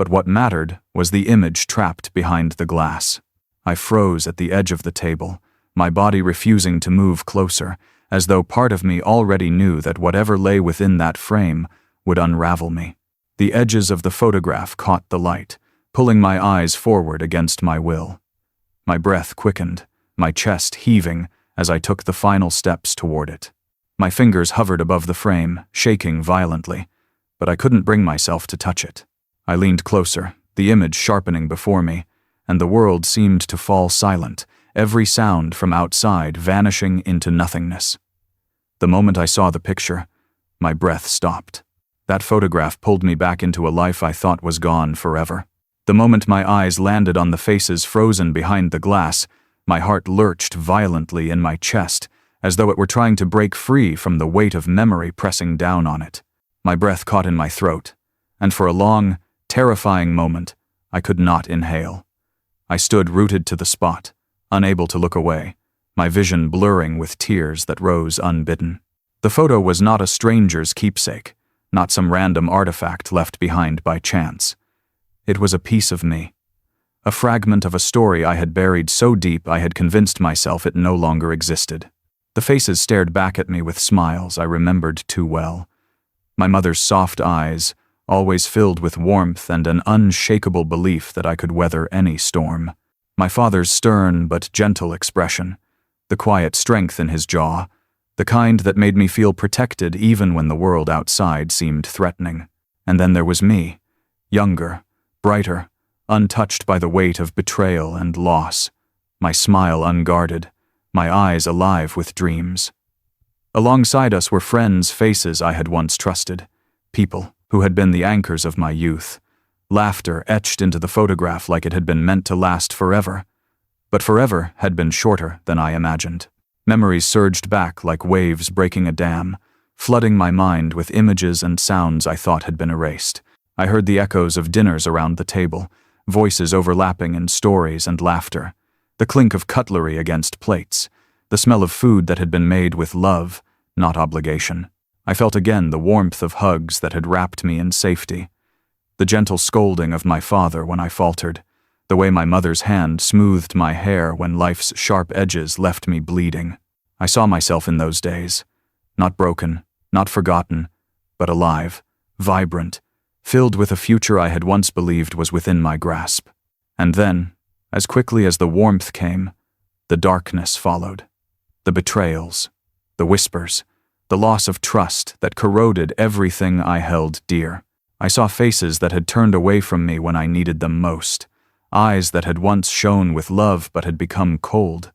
But what mattered was the image trapped behind the glass. I froze at the edge of the table, my body refusing to move closer, as though part of me already knew that whatever lay within that frame would unravel me. The edges of the photograph caught the light, pulling my eyes forward against my will. My breath quickened, my chest heaving as I took the final steps toward it. My fingers hovered above the frame, shaking violently, but I couldn't bring myself to touch it. I leaned closer, the image sharpening before me, and the world seemed to fall silent, every sound from outside vanishing into nothingness. The moment I saw the picture, my breath stopped. That photograph pulled me back into a life I thought was gone forever. The moment my eyes landed on the faces frozen behind the glass, my heart lurched violently in my chest, as though it were trying to break free from the weight of memory pressing down on it. My breath caught in my throat, and for a long, terrifying moment, I could not inhale. I stood rooted to the spot, unable to look away, my vision blurring with tears that rose unbidden. The photo was not a stranger's keepsake, not some random artifact left behind by chance. It was a piece of me, a fragment of a story I had buried so deep I had convinced myself it no longer existed. The faces stared back at me with smiles I remembered too well. My mother's soft eyes, always filled with warmth and an unshakable belief that I could weather any storm. My father's stern but gentle expression, the quiet strength in his jaw, the kind that made me feel protected even when the world outside seemed threatening. And then there was me, younger, brighter, untouched by the weight of betrayal and loss, my smile unguarded, my eyes alive with dreams. Alongside us were friends' faces I had once trusted, people who had been the anchors of my youth, laughter etched into the photograph like it had been meant to last forever. But forever had been shorter than I imagined. Memories surged back like waves breaking a dam, flooding my mind with images and sounds I thought had been erased. I heard the echoes of dinners around the table, voices overlapping in stories and laughter, the clink of cutlery against plates, the smell of food that had been made with love, not obligation. I felt again the warmth of hugs that had wrapped me in safety, the gentle scolding of my father when I faltered, the way my mother's hand smoothed my hair when life's sharp edges left me bleeding. I saw myself in those days, not broken, not forgotten, but alive, vibrant, filled with a future I had once believed was within my grasp. And then, as quickly as the warmth came, the darkness followed. The betrayals, the whispers, the loss of trust that corroded everything I held dear. I saw faces that had turned away from me when I needed them most, eyes that had once shone with love but had become cold,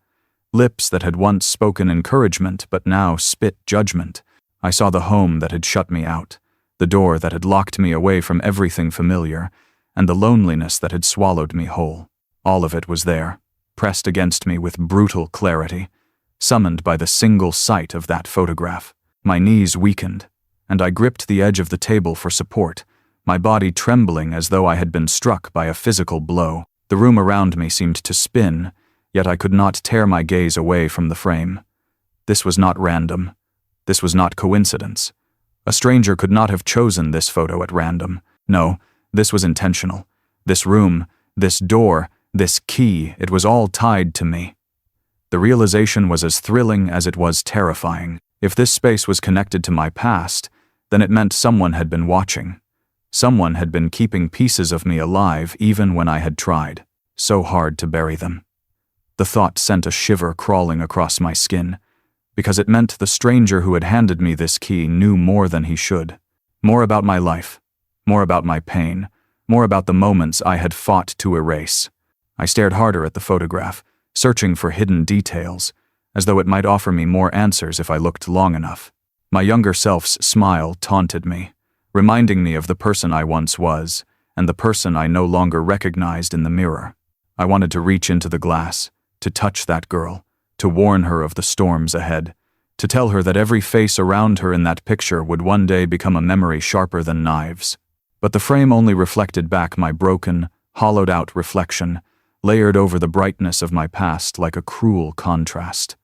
lips that had once spoken encouragement but now spit judgment. I saw the home that had shut me out, the door that had locked me away from everything familiar, and the loneliness that had swallowed me whole. All of it was there, pressed against me with brutal clarity, summoned by the single sight of that photograph. My knees weakened, and I gripped the edge of the table for support, my body trembling as though I had been struck by a physical blow. The room around me seemed to spin, yet I could not tear my gaze away from the frame. This was not random. This was not coincidence. A stranger could not have chosen this photo at random. No, this was intentional. This room, this door, this key, it was all tied to me. The realization was as thrilling as it was terrifying. If this space was connected to my past, then it meant someone had been watching. Someone had been keeping pieces of me alive even when I had tried so hard to bury them. The thought sent a shiver crawling across my skin, because it meant the stranger who had handed me this key knew more than he should. More about my life, more about my pain, more about the moments I had fought to erase. I stared harder at the photograph, searching for hidden details, as though it might offer me more answers if I looked long enough. My younger self's smile taunted me, reminding me of the person I once was, and the person I no longer recognized in the mirror. I wanted to reach into the glass, to touch that girl, to warn her of the storms ahead, to tell her that every face around her in that picture would one day become a memory sharper than knives. But the frame only reflected back my broken, hollowed-out reflection, layered over the brightness of my past like a cruel contrast.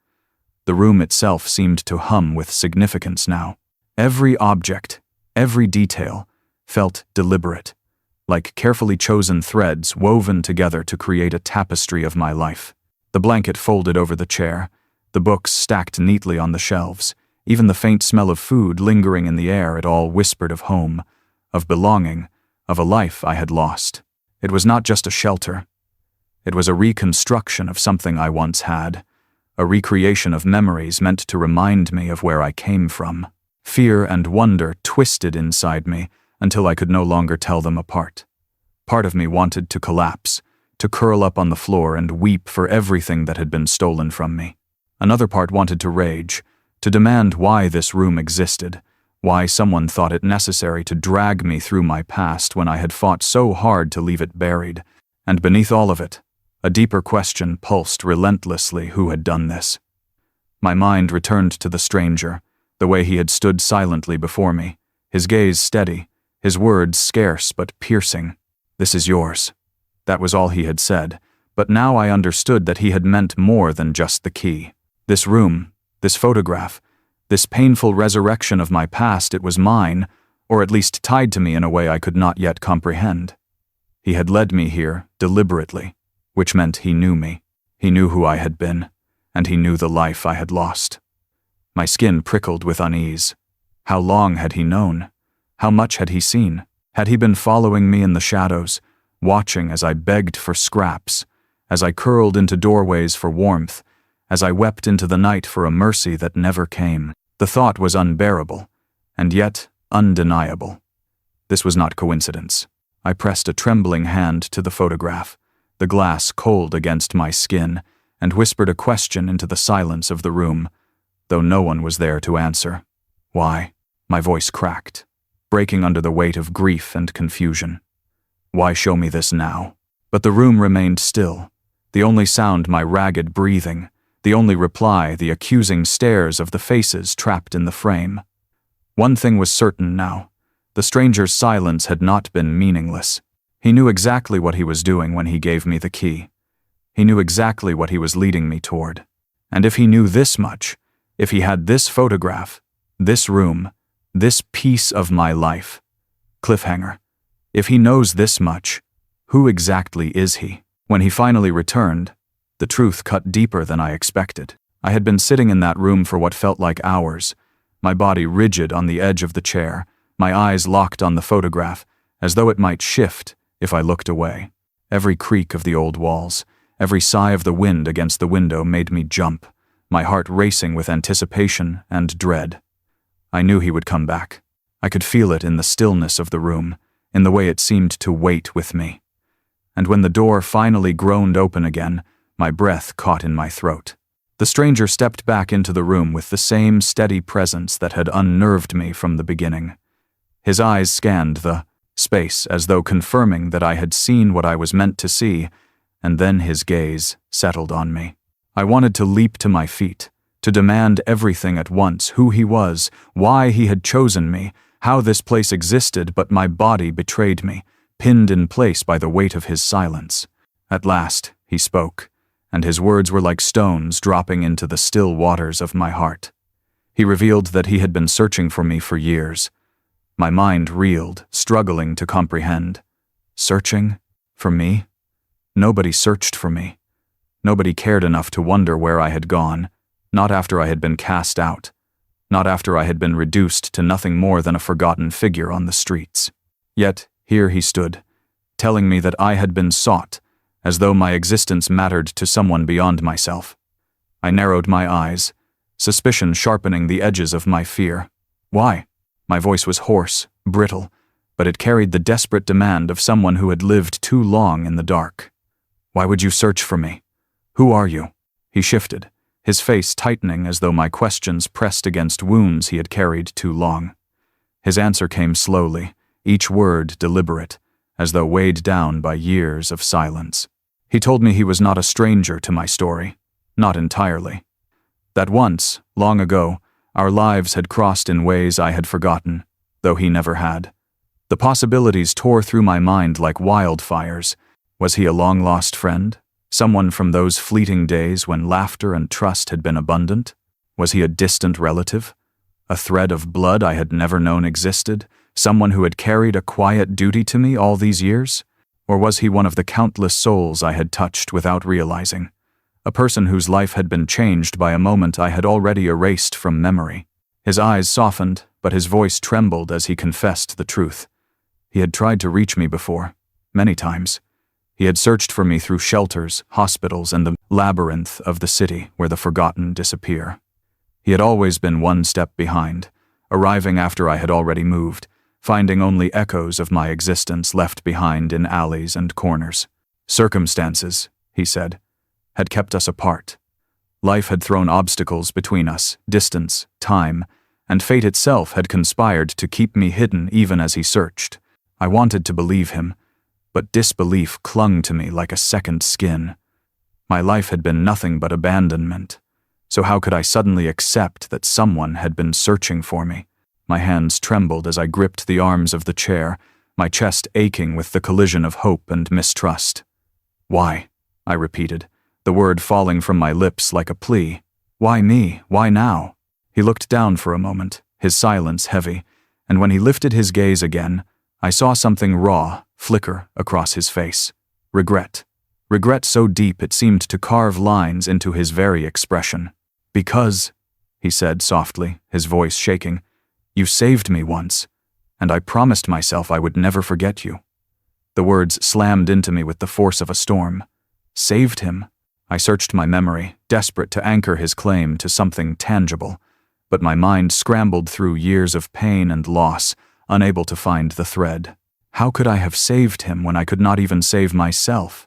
The room itself seemed to hum with significance now. Every object, every detail, felt deliberate, like carefully chosen threads woven together to create a tapestry of my life. The blanket folded over the chair, the books stacked neatly on the shelves, even the faint smell of food lingering in the air, it all whispered of home, of belonging, of a life I had lost. It was not just a shelter. It was a reconstruction of something I once had, a recreation of memories meant to remind me of where I came from. Fear and wonder twisted inside me until I could no longer tell them apart. Part of me wanted to collapse, to curl up on the floor and weep for everything that had been stolen from me. Another part wanted to rage, to demand why this room existed, why someone thought it necessary to drag me through my past when I had fought so hard to leave it buried. And beneath all of it, a deeper question pulsed relentlessly: who had done this? My mind returned to the stranger, the way he had stood silently before me, his gaze steady, his words scarce but piercing. "This is yours." That was all he had said, but now I understood that he had meant more than just the key. This room, this photograph, this painful resurrection of my past, it was mine, or at least tied to me in a way I could not yet comprehend. He had led me here, deliberately, which meant he knew me. He knew who I had been, and he knew the life I had lost. My skin prickled with unease. How long had he known? How much had he seen? Had he been following me in the shadows, watching as I begged for scraps, as I curled into doorways for warmth, as I wept into the night for a mercy that never came? The thought was unbearable, and yet undeniable. This was not coincidence. I pressed a trembling hand to the photograph, the glass cold against my skin, and whispered a question into the silence of the room, though no one was there to answer. Why? My voice cracked, breaking under the weight of grief and confusion. Why show me this now? But the room remained still, the only sound my ragged breathing, the only reply the accusing stares of the faces trapped in the frame. One thing was certain now: the stranger's silence had not been meaningless. He knew exactly what he was doing when he gave me the key. He knew exactly what he was leading me toward. And if he knew this much, if he had this photograph, this room, this piece of my life, cliffhanger, if he knows this much, who exactly is he? When he finally returned, the truth cut deeper than I expected. I had been sitting in that room for what felt like hours, my body rigid on the edge of the chair, my eyes locked on the photograph, as though it might shift if I looked away. Every creak of the old walls, every sigh of the wind against the window made me jump, my heart racing with anticipation and dread. I knew he would come back. I could feel it in the stillness of the room, in the way it seemed to wait with me. And when the door finally groaned open again, my breath caught in my throat. The stranger stepped back into the room with the same steady presence that had unnerved me from the beginning. His eyes scanned the space as though confirming that I had seen what I was meant to see, and then his gaze settled on me. I wanted to leap to my feet, to demand everything at once: who he was, why he had chosen me, how this place existed, but my body betrayed me, pinned in place by the weight of his silence. At last, he spoke, and his words were like stones dropping into the still waters of my heart. He revealed that he had been searching for me for years. My mind reeled, struggling to comprehend. Searching? For me? Nobody searched for me. Nobody cared enough to wonder where I had gone, not after I had been cast out, not after I had been reduced to nothing more than a forgotten figure on the streets. Yet, here he stood, telling me that I had been sought, as though my existence mattered to someone beyond myself. I narrowed my eyes, suspicion sharpening the edges of my fear. Why? My voice was hoarse, brittle, but it carried the desperate demand of someone who had lived too long in the dark. Why would you search for me? Who are you? He shifted, his face tightening as though my questions pressed against wounds he had carried too long. His answer came slowly, each word deliberate, as though weighed down by years of silence. He told me he was not a stranger to my story, not entirely. That once, long ago, our lives had crossed in ways I had forgotten, though he never had. The possibilities tore through my mind like wildfires. Was he a long-lost friend? Someone from those fleeting days when laughter and trust had been abundant? Was he a distant relative? A thread of blood I had never known existed, someone who had carried a quiet duty to me all these years? Or was he one of the countless souls I had touched without realizing? A person whose life had been changed by a moment I had already erased from memory. His eyes softened, but his voice trembled as he confessed the truth. He had tried to reach me before, many times. He had searched for me through shelters, hospitals, and the labyrinth of the city where the forgotten disappear. He had always been one step behind, arriving after I had already moved, finding only echoes of my existence left behind in alleys and corners. Circumstances, he said, had kept us apart. Life had thrown obstacles between us, distance, time, and fate itself had conspired to keep me hidden even as he searched. I wanted to believe him, but disbelief clung to me like a second skin. My life had been nothing but abandonment, so how could I suddenly accept that someone had been searching for me? My hands trembled as I gripped the arms of the chair, my chest aching with the collision of hope and mistrust. "Why?" I repeated, the word falling from my lips like a plea. "Why me? Why now?" He looked down for a moment, his silence heavy, and when he lifted his gaze again, I saw something raw flicker across his face. Regret. Regret so deep it seemed to carve lines into his very expression. "Because," he said softly, his voice shaking, "you saved me once, and I promised myself I would never forget you." The words slammed into me with the force of a storm. Saved him? I searched my memory, desperate to anchor his claim to something tangible, but my mind scrambled through years of pain and loss, unable to find the thread. How could I have saved him when I could not even save myself?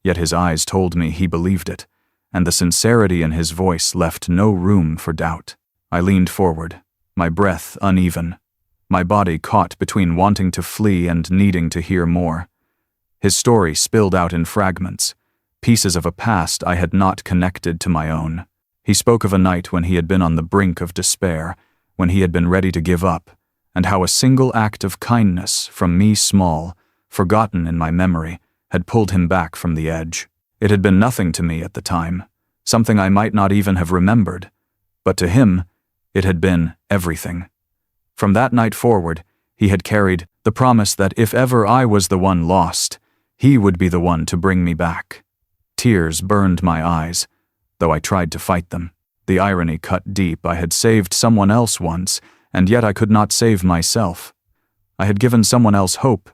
Yet his eyes told me he believed it, and the sincerity in his voice left no room for doubt. I leaned forward, my breath uneven, my body caught between wanting to flee and needing to hear more. His story spilled out in fragments, pieces of a past I had not connected to my own. He spoke of a night when he had been on the brink of despair, when he had been ready to give up, and how a single act of kindness from me small, forgotten in my memory, had pulled him back from the edge. It had been nothing to me at the time, something I might not even have remembered, but to him, it had been everything. From that night forward, he had carried the promise that if ever I was the one lost, he would be the one to bring me back. Tears burned my eyes, though I tried to fight them. The irony cut deep. I had saved someone else once, and yet I could not save myself. I had given someone else hope,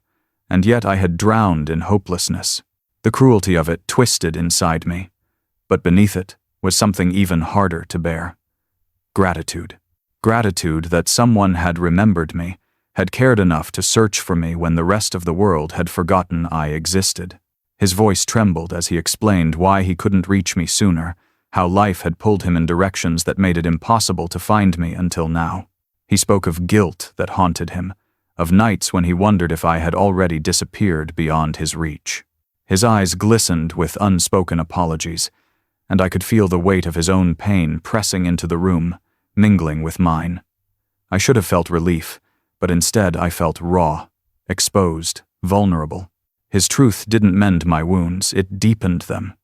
and yet I had drowned in hopelessness. The cruelty of it twisted inside me, but beneath it was something even harder to bear. Gratitude. Gratitude that someone had remembered me, had cared enough to search for me when the rest of the world had forgotten I existed. His voice trembled as he explained why he couldn't reach me sooner, how life had pulled him in directions that made it impossible to find me until now. He spoke of guilt that haunted him, of nights when he wondered if I had already disappeared beyond his reach. His eyes glistened with unspoken apologies, and I could feel the weight of his own pain pressing into the room, mingling with mine. I should have felt relief, but instead I felt raw, exposed, vulnerable. His truth didn't mend my wounds, it deepened them.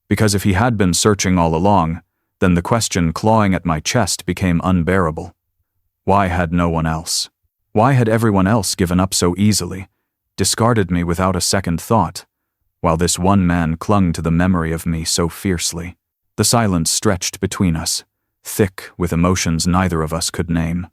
Because if he had been searching all along, then the question clawing at my chest became unbearable. Why had no one else? Why had everyone else given up so easily, discarded me without a second thought, while this one man clung to the memory of me so fiercely? The silence stretched between us, thick with emotions neither of us could name.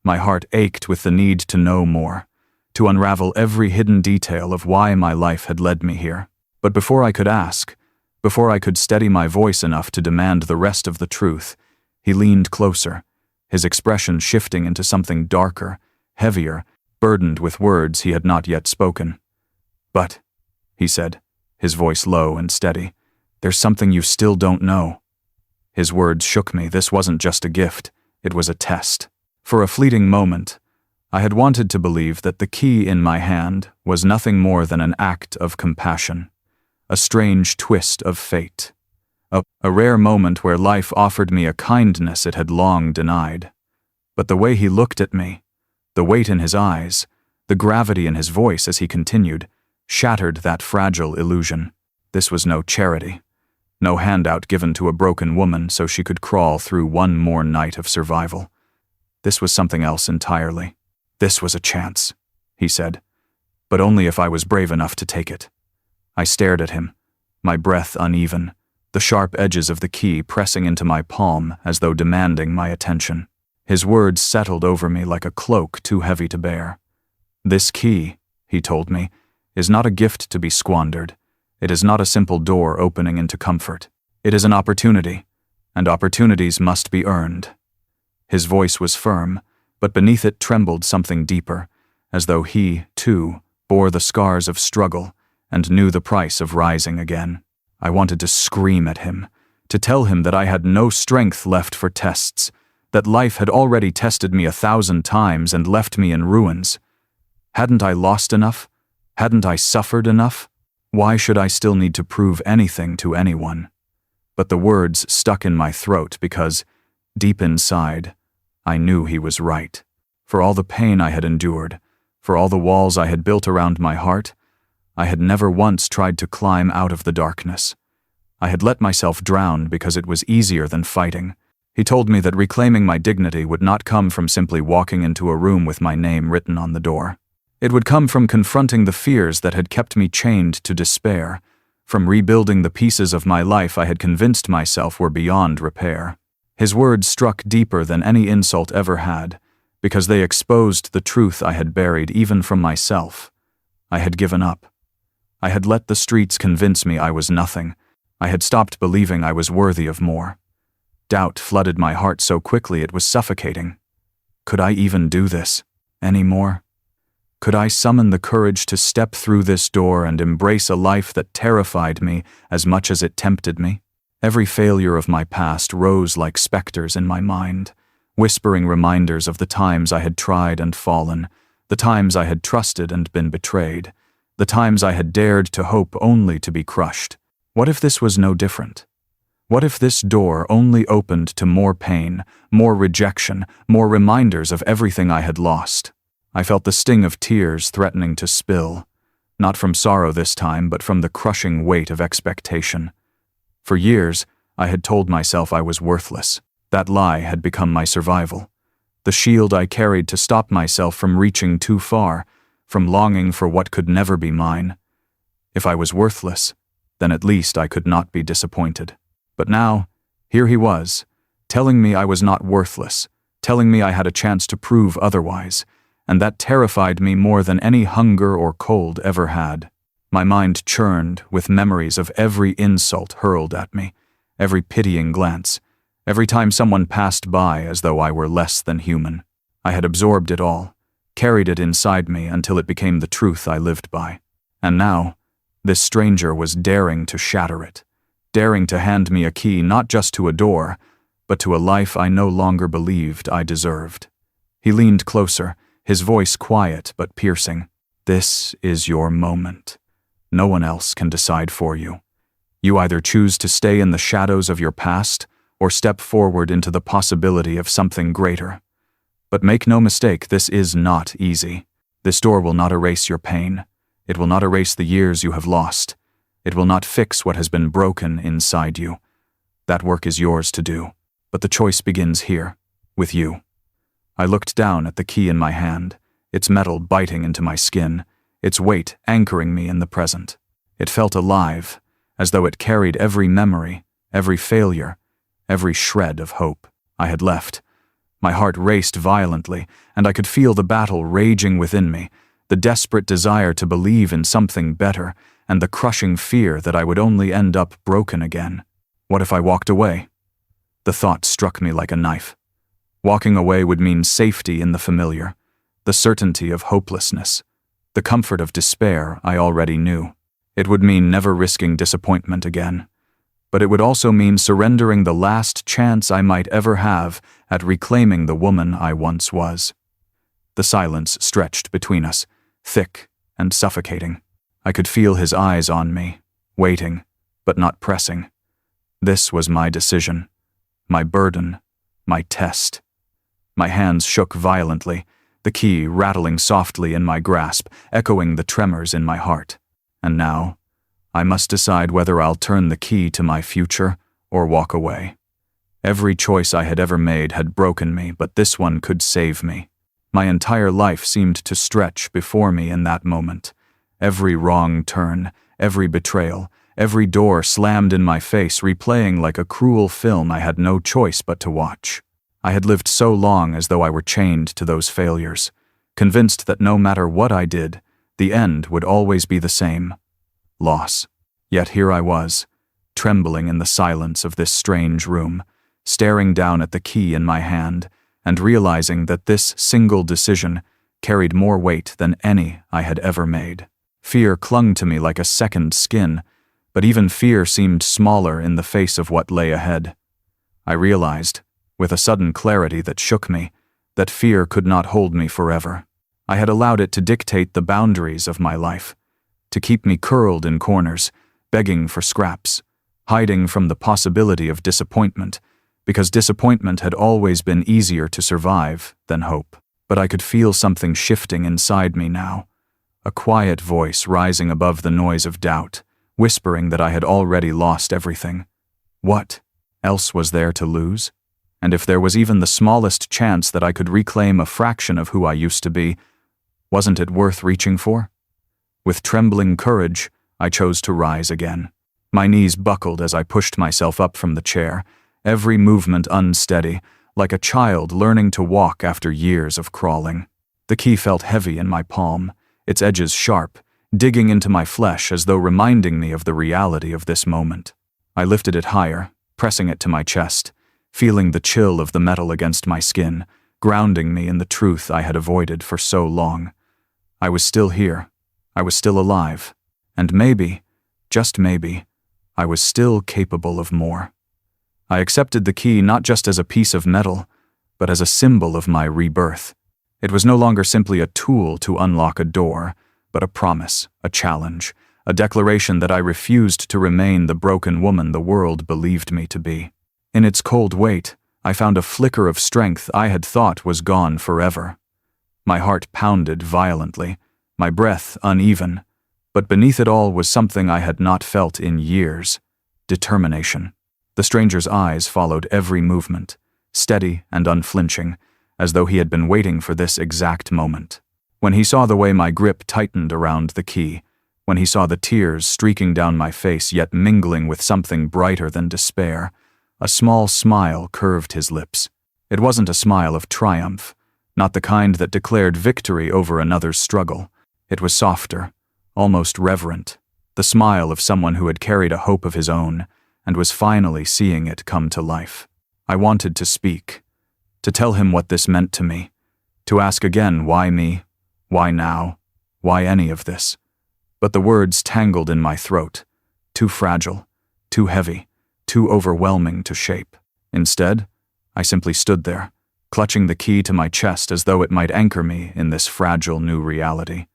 My heart ached with the need to know more, to unravel every hidden detail of why my life had led me here. But before I could ask, before I could steady my voice enough to demand the rest of the truth, he leaned closer, his expression shifting into something darker, heavier, burdened with words he had not yet spoken. "But," he said, his voice low and steady, "there's something you still don't know." His words shook me. This wasn't just a gift, it was a test. For a fleeting moment, I had wanted to believe that the key in my hand was nothing more than an act of compassion, a strange twist of fate, a rare moment where life offered me a kindness it had long denied. But the way he looked at me, the weight in his eyes, the gravity in his voice as he continued, shattered that fragile illusion. This was no charity, no handout given to a broken woman so she could crawl through one more night of survival. This was something else entirely. This was a chance, he said, but only if I was brave enough to take it. I stared at him, my breath uneven, the sharp edges of the key pressing into my palm as though demanding my attention. His words settled over me like a cloak too heavy to bear. This key, he told me, is not a gift to be squandered. It is not a simple door opening into comfort. It is an opportunity, and opportunities must be earned. His voice was firm, but beneath it trembled something deeper, as though he, too, bore the scars of struggle and knew the price of rising again. I wanted to scream at him, to tell him that I had no strength left for tests, that life had already tested me 1,000 times and left me in ruins. Hadn't I lost enough? Hadn't I suffered enough? Why should I still need to prove anything to anyone? But the words stuck in my throat because, deep inside, I knew he was right. For all the pain I had endured, for all the walls I had built around my heart, I had never once tried to climb out of the darkness. I had let myself drown because it was easier than fighting. He told me that reclaiming my dignity would not come from simply walking into a room with my name written on the door. It would come from confronting the fears that had kept me chained to despair, from rebuilding the pieces of my life I had convinced myself were beyond repair. His words struck deeper than any insult ever had, because they exposed the truth I had buried even from myself. I had given up. I had let the streets convince me I was nothing. I had stopped believing I was worthy of more. Doubt flooded my heart so quickly it was suffocating. Could I even do this anymore? Could I summon the courage to step through this door and embrace a life that terrified me as much as it tempted me? Every failure of my past rose like specters in my mind, whispering reminders of the times I had tried and fallen, the times I had trusted and been betrayed, the times I had dared to hope only to be crushed. What if this was no different? What if this door only opened to more pain, more rejection, more reminders of everything I had lost? I felt the sting of tears threatening to spill, not from sorrow this time, but from the crushing weight of expectation. For years, I had told myself I was worthless. That lie had become my survival, the shield I carried to stop myself from reaching too far, from longing for what could never be mine. If I was worthless, then at least I could not be disappointed. But now, here he was, telling me I was not worthless, telling me I had a chance to prove otherwise, and that terrified me more than any hunger or cold ever had. My mind churned with memories of every insult hurled at me, every pitying glance, every time someone passed by as though I were less than human. I had absorbed it all, carried it inside me until it became the truth I lived by. And now, this stranger was daring to shatter it, daring to hand me a key not just to a door, but to a life I no longer believed I deserved. He leaned closer, his voice quiet but piercing. This is your moment. No one else can decide for you. You either choose to stay in the shadows of your past or step forward into the possibility of something greater. But make no mistake, this is not easy. This door will not erase your pain. It will not erase the years you have lost. It will not fix what has been broken inside you. That work is yours to do. But the choice begins here, with you. I looked down at the key in my hand, its metal biting into my skin, its weight anchoring me in the present. It felt alive, as though it carried every memory, every failure, every shred of hope I had left. My heart raced violently, and I could feel the battle raging within me, the desperate desire to believe in something better, and the crushing fear that I would only end up broken again. What if I walked away? The thought struck me like a knife. Walking away would mean safety in the familiar, the certainty of hopelessness, the comfort of despair I already knew. It would mean never risking disappointment again. But it would also mean surrendering the last chance I might ever have at reclaiming the woman I once was. The silence stretched between us, thick and suffocating. I could feel his eyes on me, waiting, but not pressing. This was my decision, my burden, my test. My hands shook violently, the key rattling softly in my grasp, echoing the tremors in my heart. And now, I must decide whether I'll turn the key to my future or walk away. Every choice I had ever made had broken me, but this one could save me. My entire life seemed to stretch before me in that moment. Every wrong turn, every betrayal, every door slammed in my face, replaying like a cruel film I had no choice but to watch. I had lived so long as though I were chained to those failures, convinced that no matter what I did, the end would always be the same: loss. Yet here I was, trembling in the silence of this strange room, staring down at the key in my hand, and realizing that this single decision carried more weight than any I had ever made. Fear clung to me like a second skin, but even fear seemed smaller in the face of what lay ahead. I realized, with a sudden clarity that shook me, that fear could not hold me forever. I had allowed it to dictate the boundaries of my life, to keep me curled in corners, begging for scraps, hiding from the possibility of disappointment, because disappointment had always been easier to survive than hope. But I could feel something shifting inside me now, a quiet voice rising above the noise of doubt, whispering that I had already lost everything. What else was there to lose? And if there was even the smallest chance that I could reclaim a fraction of who I used to be, wasn't it worth reaching for? With trembling courage, I chose to rise again. My knees buckled as I pushed myself up from the chair, every movement unsteady, like a child learning to walk after years of crawling. The key felt heavy in my palm, its edges sharp, digging into my flesh as though reminding me of the reality of this moment. I lifted it higher, pressing it to my chest, feeling the chill of the metal against my skin, grounding me in the truth I had avoided for so long. I was still here. I was still alive. And maybe, just maybe, I was still capable of more. I accepted the key not just as a piece of metal, but as a symbol of my rebirth. It was no longer simply a tool to unlock a door, but a promise, a challenge, a declaration that I refused to remain the broken woman the world believed me to be. In its cold weight, I found a flicker of strength I had thought was gone forever. My heart pounded violently, my breath uneven, but beneath it all was something I had not felt in years: determination. The stranger's eyes followed every movement, steady and unflinching, as though he had been waiting for this exact moment. When he saw the way my grip tightened around the key, when he saw the tears streaking down my face yet mingling with something brighter than despair, a small smile curved his lips. It wasn't a smile of triumph, not the kind that declared victory over another's struggle. It was softer, almost reverent, the smile of someone who had carried a hope of his own and was finally seeing it come to life. I wanted to speak, to tell him what this meant to me, to ask again why me, why now, why any of this. But the words tangled in my throat, too fragile, too heavy, too overwhelming to shape. Instead, I simply stood there, clutching the key to my chest as though it might anchor me in this fragile new reality.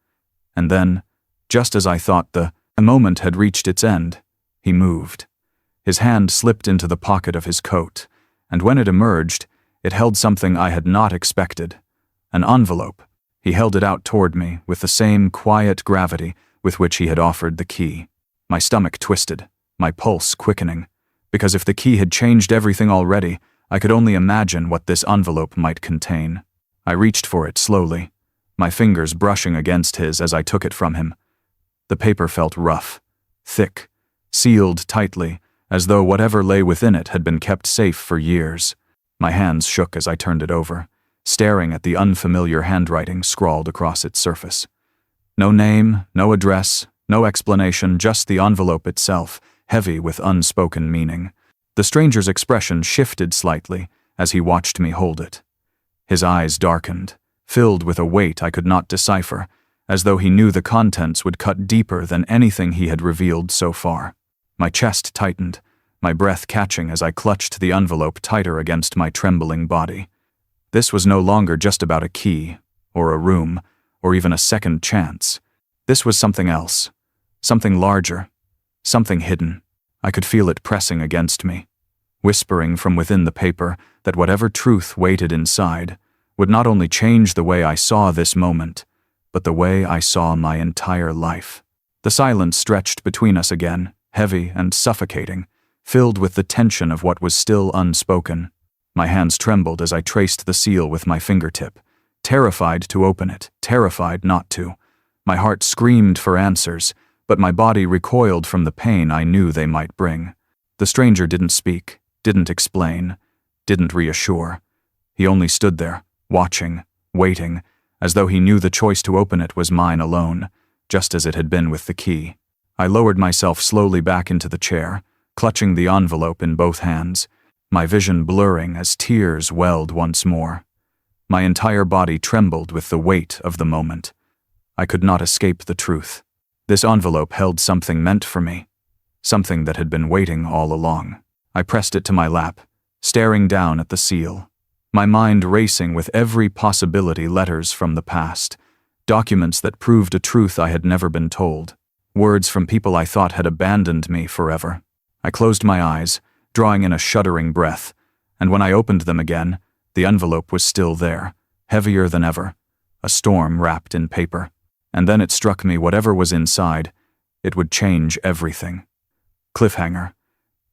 And then, just as I thought the moment had reached its end, he moved. His hand slipped into the pocket of his coat, and when it emerged, it held something I had not expected: an envelope. He held it out toward me with the same quiet gravity with which he had offered the key. My stomach twisted, my pulse quickening, because if the key had changed everything already, I could only imagine what this envelope might contain. I reached for it slowly, my fingers brushing against his as I took it from him. The paper felt rough, thick, sealed tightly, as though whatever lay within it had been kept safe for years. My hands shook as I turned it over, staring at the unfamiliar handwriting scrawled across its surface. No name, no address, no explanation, just the envelope itself, heavy with unspoken meaning. The stranger's expression shifted slightly as he watched me hold it. His eyes darkened, filled with a weight I could not decipher, as though he knew the contents would cut deeper than anything he had revealed so far. My chest tightened, my breath catching as I clutched the envelope tighter against my trembling body. This was no longer just about a key, or a room, or even a second chance. This was something else, something larger, something hidden. I could feel it pressing against me, whispering from within the paper that whatever truth waited inside would not only change the way I saw this moment, but the way I saw my entire life. The silence stretched between us again, heavy and suffocating, filled with the tension of what was still unspoken. My hands trembled as I traced the seal with my fingertip, terrified to open it, terrified not to. My heart screamed for answers, but my body recoiled from the pain I knew they might bring. The stranger didn't speak, didn't explain, didn't reassure. He only stood there, watching, waiting, as though he knew the choice to open it was mine alone, just as it had been with the key. I lowered myself slowly back into the chair, clutching the envelope in both hands, my vision blurring as tears welled once more. My entire body trembled with the weight of the moment. I could not escape the truth. This envelope held something meant for me, something that had been waiting all along. I pressed it to my lap, staring down at the seal, my mind racing with every possibility: letters from the past, documents that proved a truth I had never been told, words from people I thought had abandoned me forever. I closed my eyes, drawing in a shuddering breath, and when I opened them again, the envelope was still there, heavier than ever, a storm wrapped in paper. And then it struck me: whatever was inside, it would change everything. Cliffhanger.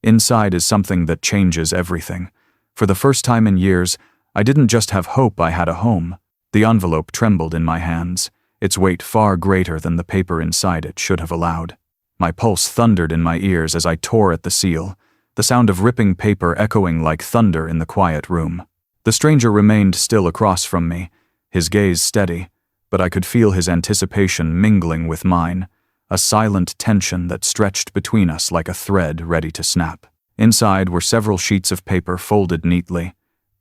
Inside is something that changes everything. For the first time in years, I didn't just have hope, I had a home. The envelope trembled in my hands, its weight far greater than the paper inside it should have allowed. My pulse thundered in my ears as I tore at the seal, the sound of ripping paper echoing like thunder in the quiet room. The stranger remained still across from me, his gaze steady, but I could feel his anticipation mingling with mine, a silent tension that stretched between us like a thread ready to snap. Inside were several sheets of paper folded neatly,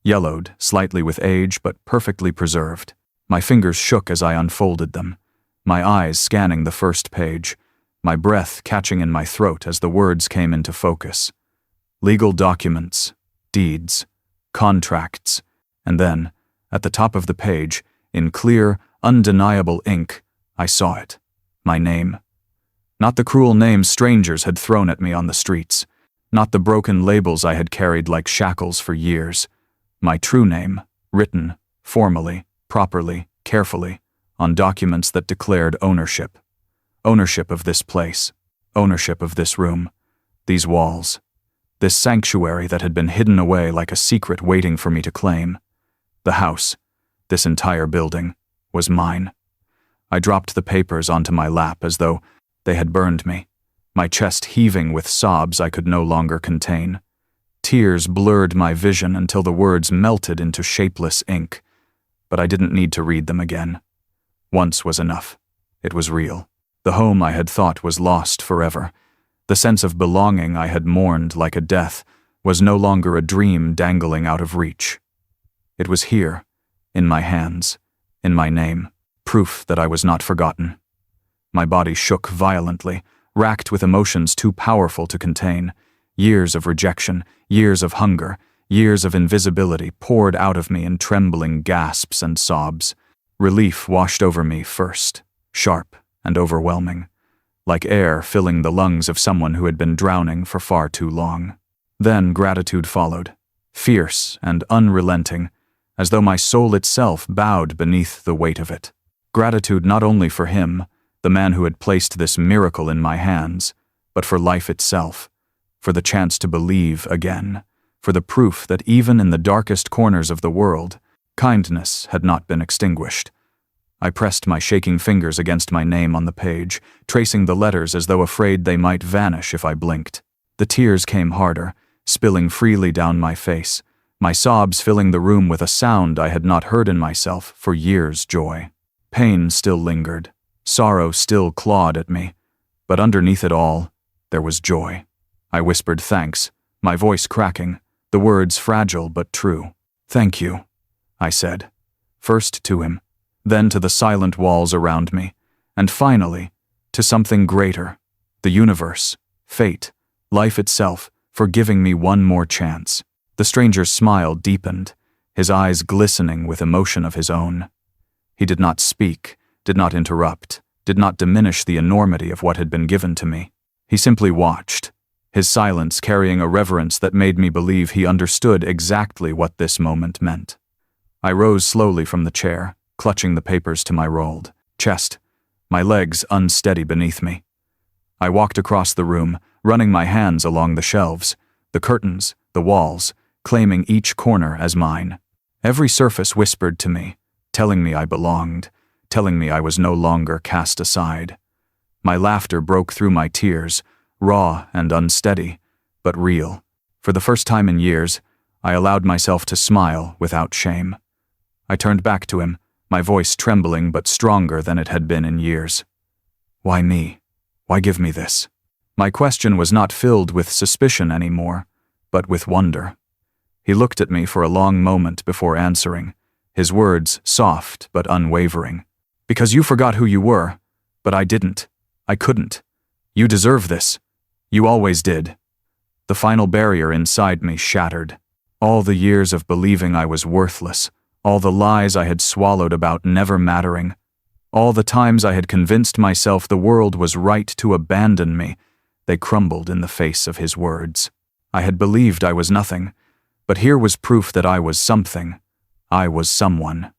yellowed slightly with age but perfectly preserved. My fingers shook as I unfolded them, my eyes scanning the first page, my breath catching in my throat as the words came into focus. Legal documents, deeds, contracts, and then, at the top of the page, in clear, undeniable ink, I saw it. My name. Not the cruel names strangers had thrown at me on the streets. Not the broken labels I had carried like shackles for years. My true name, written, formally, properly, carefully, on documents that declared ownership. Ownership of this place. Ownership of this room. These walls. This sanctuary that had been hidden away like a secret waiting for me to claim. The house. This entire building. Was mine. I dropped the papers onto my lap as though they had burned me, my chest heaving with sobs I could no longer contain. Tears blurred my vision until the words melted into shapeless ink, but I didn't need to read them again. Once was enough. It was real. The home I had thought was lost forever. The sense of belonging I had mourned like a death was no longer a dream dangling out of reach. It was here, in my hands. In my name, proof that I was not forgotten. My body shook violently, racked with emotions too powerful to contain. Years of rejection, years of hunger, years of invisibility poured out of me in trembling gasps and sobs. Relief washed over me first, sharp and overwhelming, like air filling the lungs of someone who had been drowning for far too long. Then gratitude followed, fierce and unrelenting, as though my soul itself bowed beneath the weight of it. Gratitude not only for him, the man who had placed this miracle in my hands, but for life itself, for the chance to believe again, for the proof that even in the darkest corners of the world, kindness had not been extinguished. I pressed my shaking fingers against my name on the page, tracing the letters as though afraid they might vanish if I blinked. The tears came harder, spilling freely down my face, my sobs filling the room with a sound I had not heard in myself for years. Joy. Pain still lingered. Sorrow still clawed at me. But underneath it all, there was joy. I whispered thanks, my voice cracking, the words fragile but true. "Thank you," I said. First to him, then to the silent walls around me, and finally, to something greater, the universe, fate, life itself, for giving me one more chance. The stranger's smile deepened, his eyes glistening with emotion of his own. He did not speak, did not interrupt, did not diminish the enormity of what had been given to me. He simply watched, his silence carrying a reverence that made me believe he understood exactly what this moment meant. I rose slowly from the chair, clutching the papers to my rolled chest, my legs unsteady beneath me. I walked across the room, running my hands along the shelves, the curtains, the walls, claiming each corner as mine. Every surface whispered to me, telling me I belonged, telling me I was no longer cast aside. My laughter broke through my tears, raw and unsteady, but real. For the first time in years, I allowed myself to smile without shame. I turned back to him, my voice trembling but stronger than it had been in years. Why me? Why give me this? My question was not filled with suspicion anymore, but with wonder. He looked at me for a long moment before answering, his words soft but unwavering. Because you forgot who you were, but I didn't. I couldn't. You deserve this. You always did. The final barrier inside me shattered. All the years of believing I was worthless, all the lies I had swallowed about never mattering, all the times I had convinced myself the world was right to abandon me, they crumbled in the face of his words. I had believed I was nothing, but here was proof that I was something. I was someone.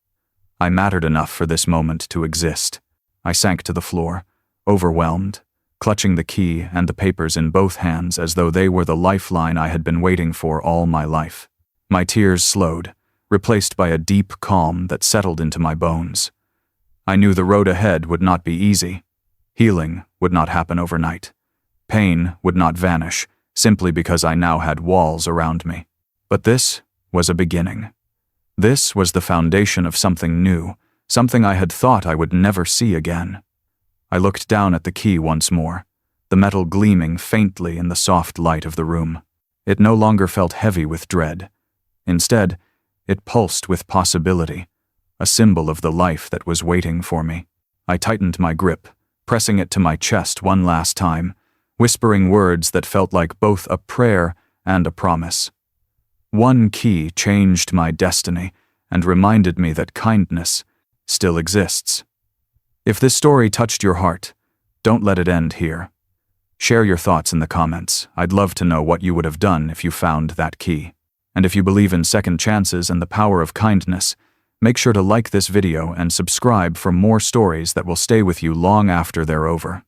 I mattered enough for this moment to exist. I sank to the floor, overwhelmed, clutching the key and the papers in both hands as though they were the lifeline I had been waiting for all my life. My tears slowed, replaced by a deep calm that settled into my bones. I knew the road ahead would not be easy. Healing would not happen overnight. Pain would not vanish, simply because I now had walls around me. But this was a beginning. This was the foundation of something new, something I had thought I would never see again. I looked down at the key once more, the metal gleaming faintly in the soft light of the room. It no longer felt heavy with dread. Instead, it pulsed with possibility, a symbol of the life that was waiting for me. I tightened my grip, pressing it to my chest one last time, whispering words that felt like both a prayer and a promise. One key changed my destiny and reminded me that kindness still exists. If this story touched your heart, don't let it end here. Share your thoughts in the comments. I'd love to know what you would have done if you found that key. And if you believe in second chances and the power of kindness, make sure to like this video and subscribe for more stories that will stay with you long after they're over.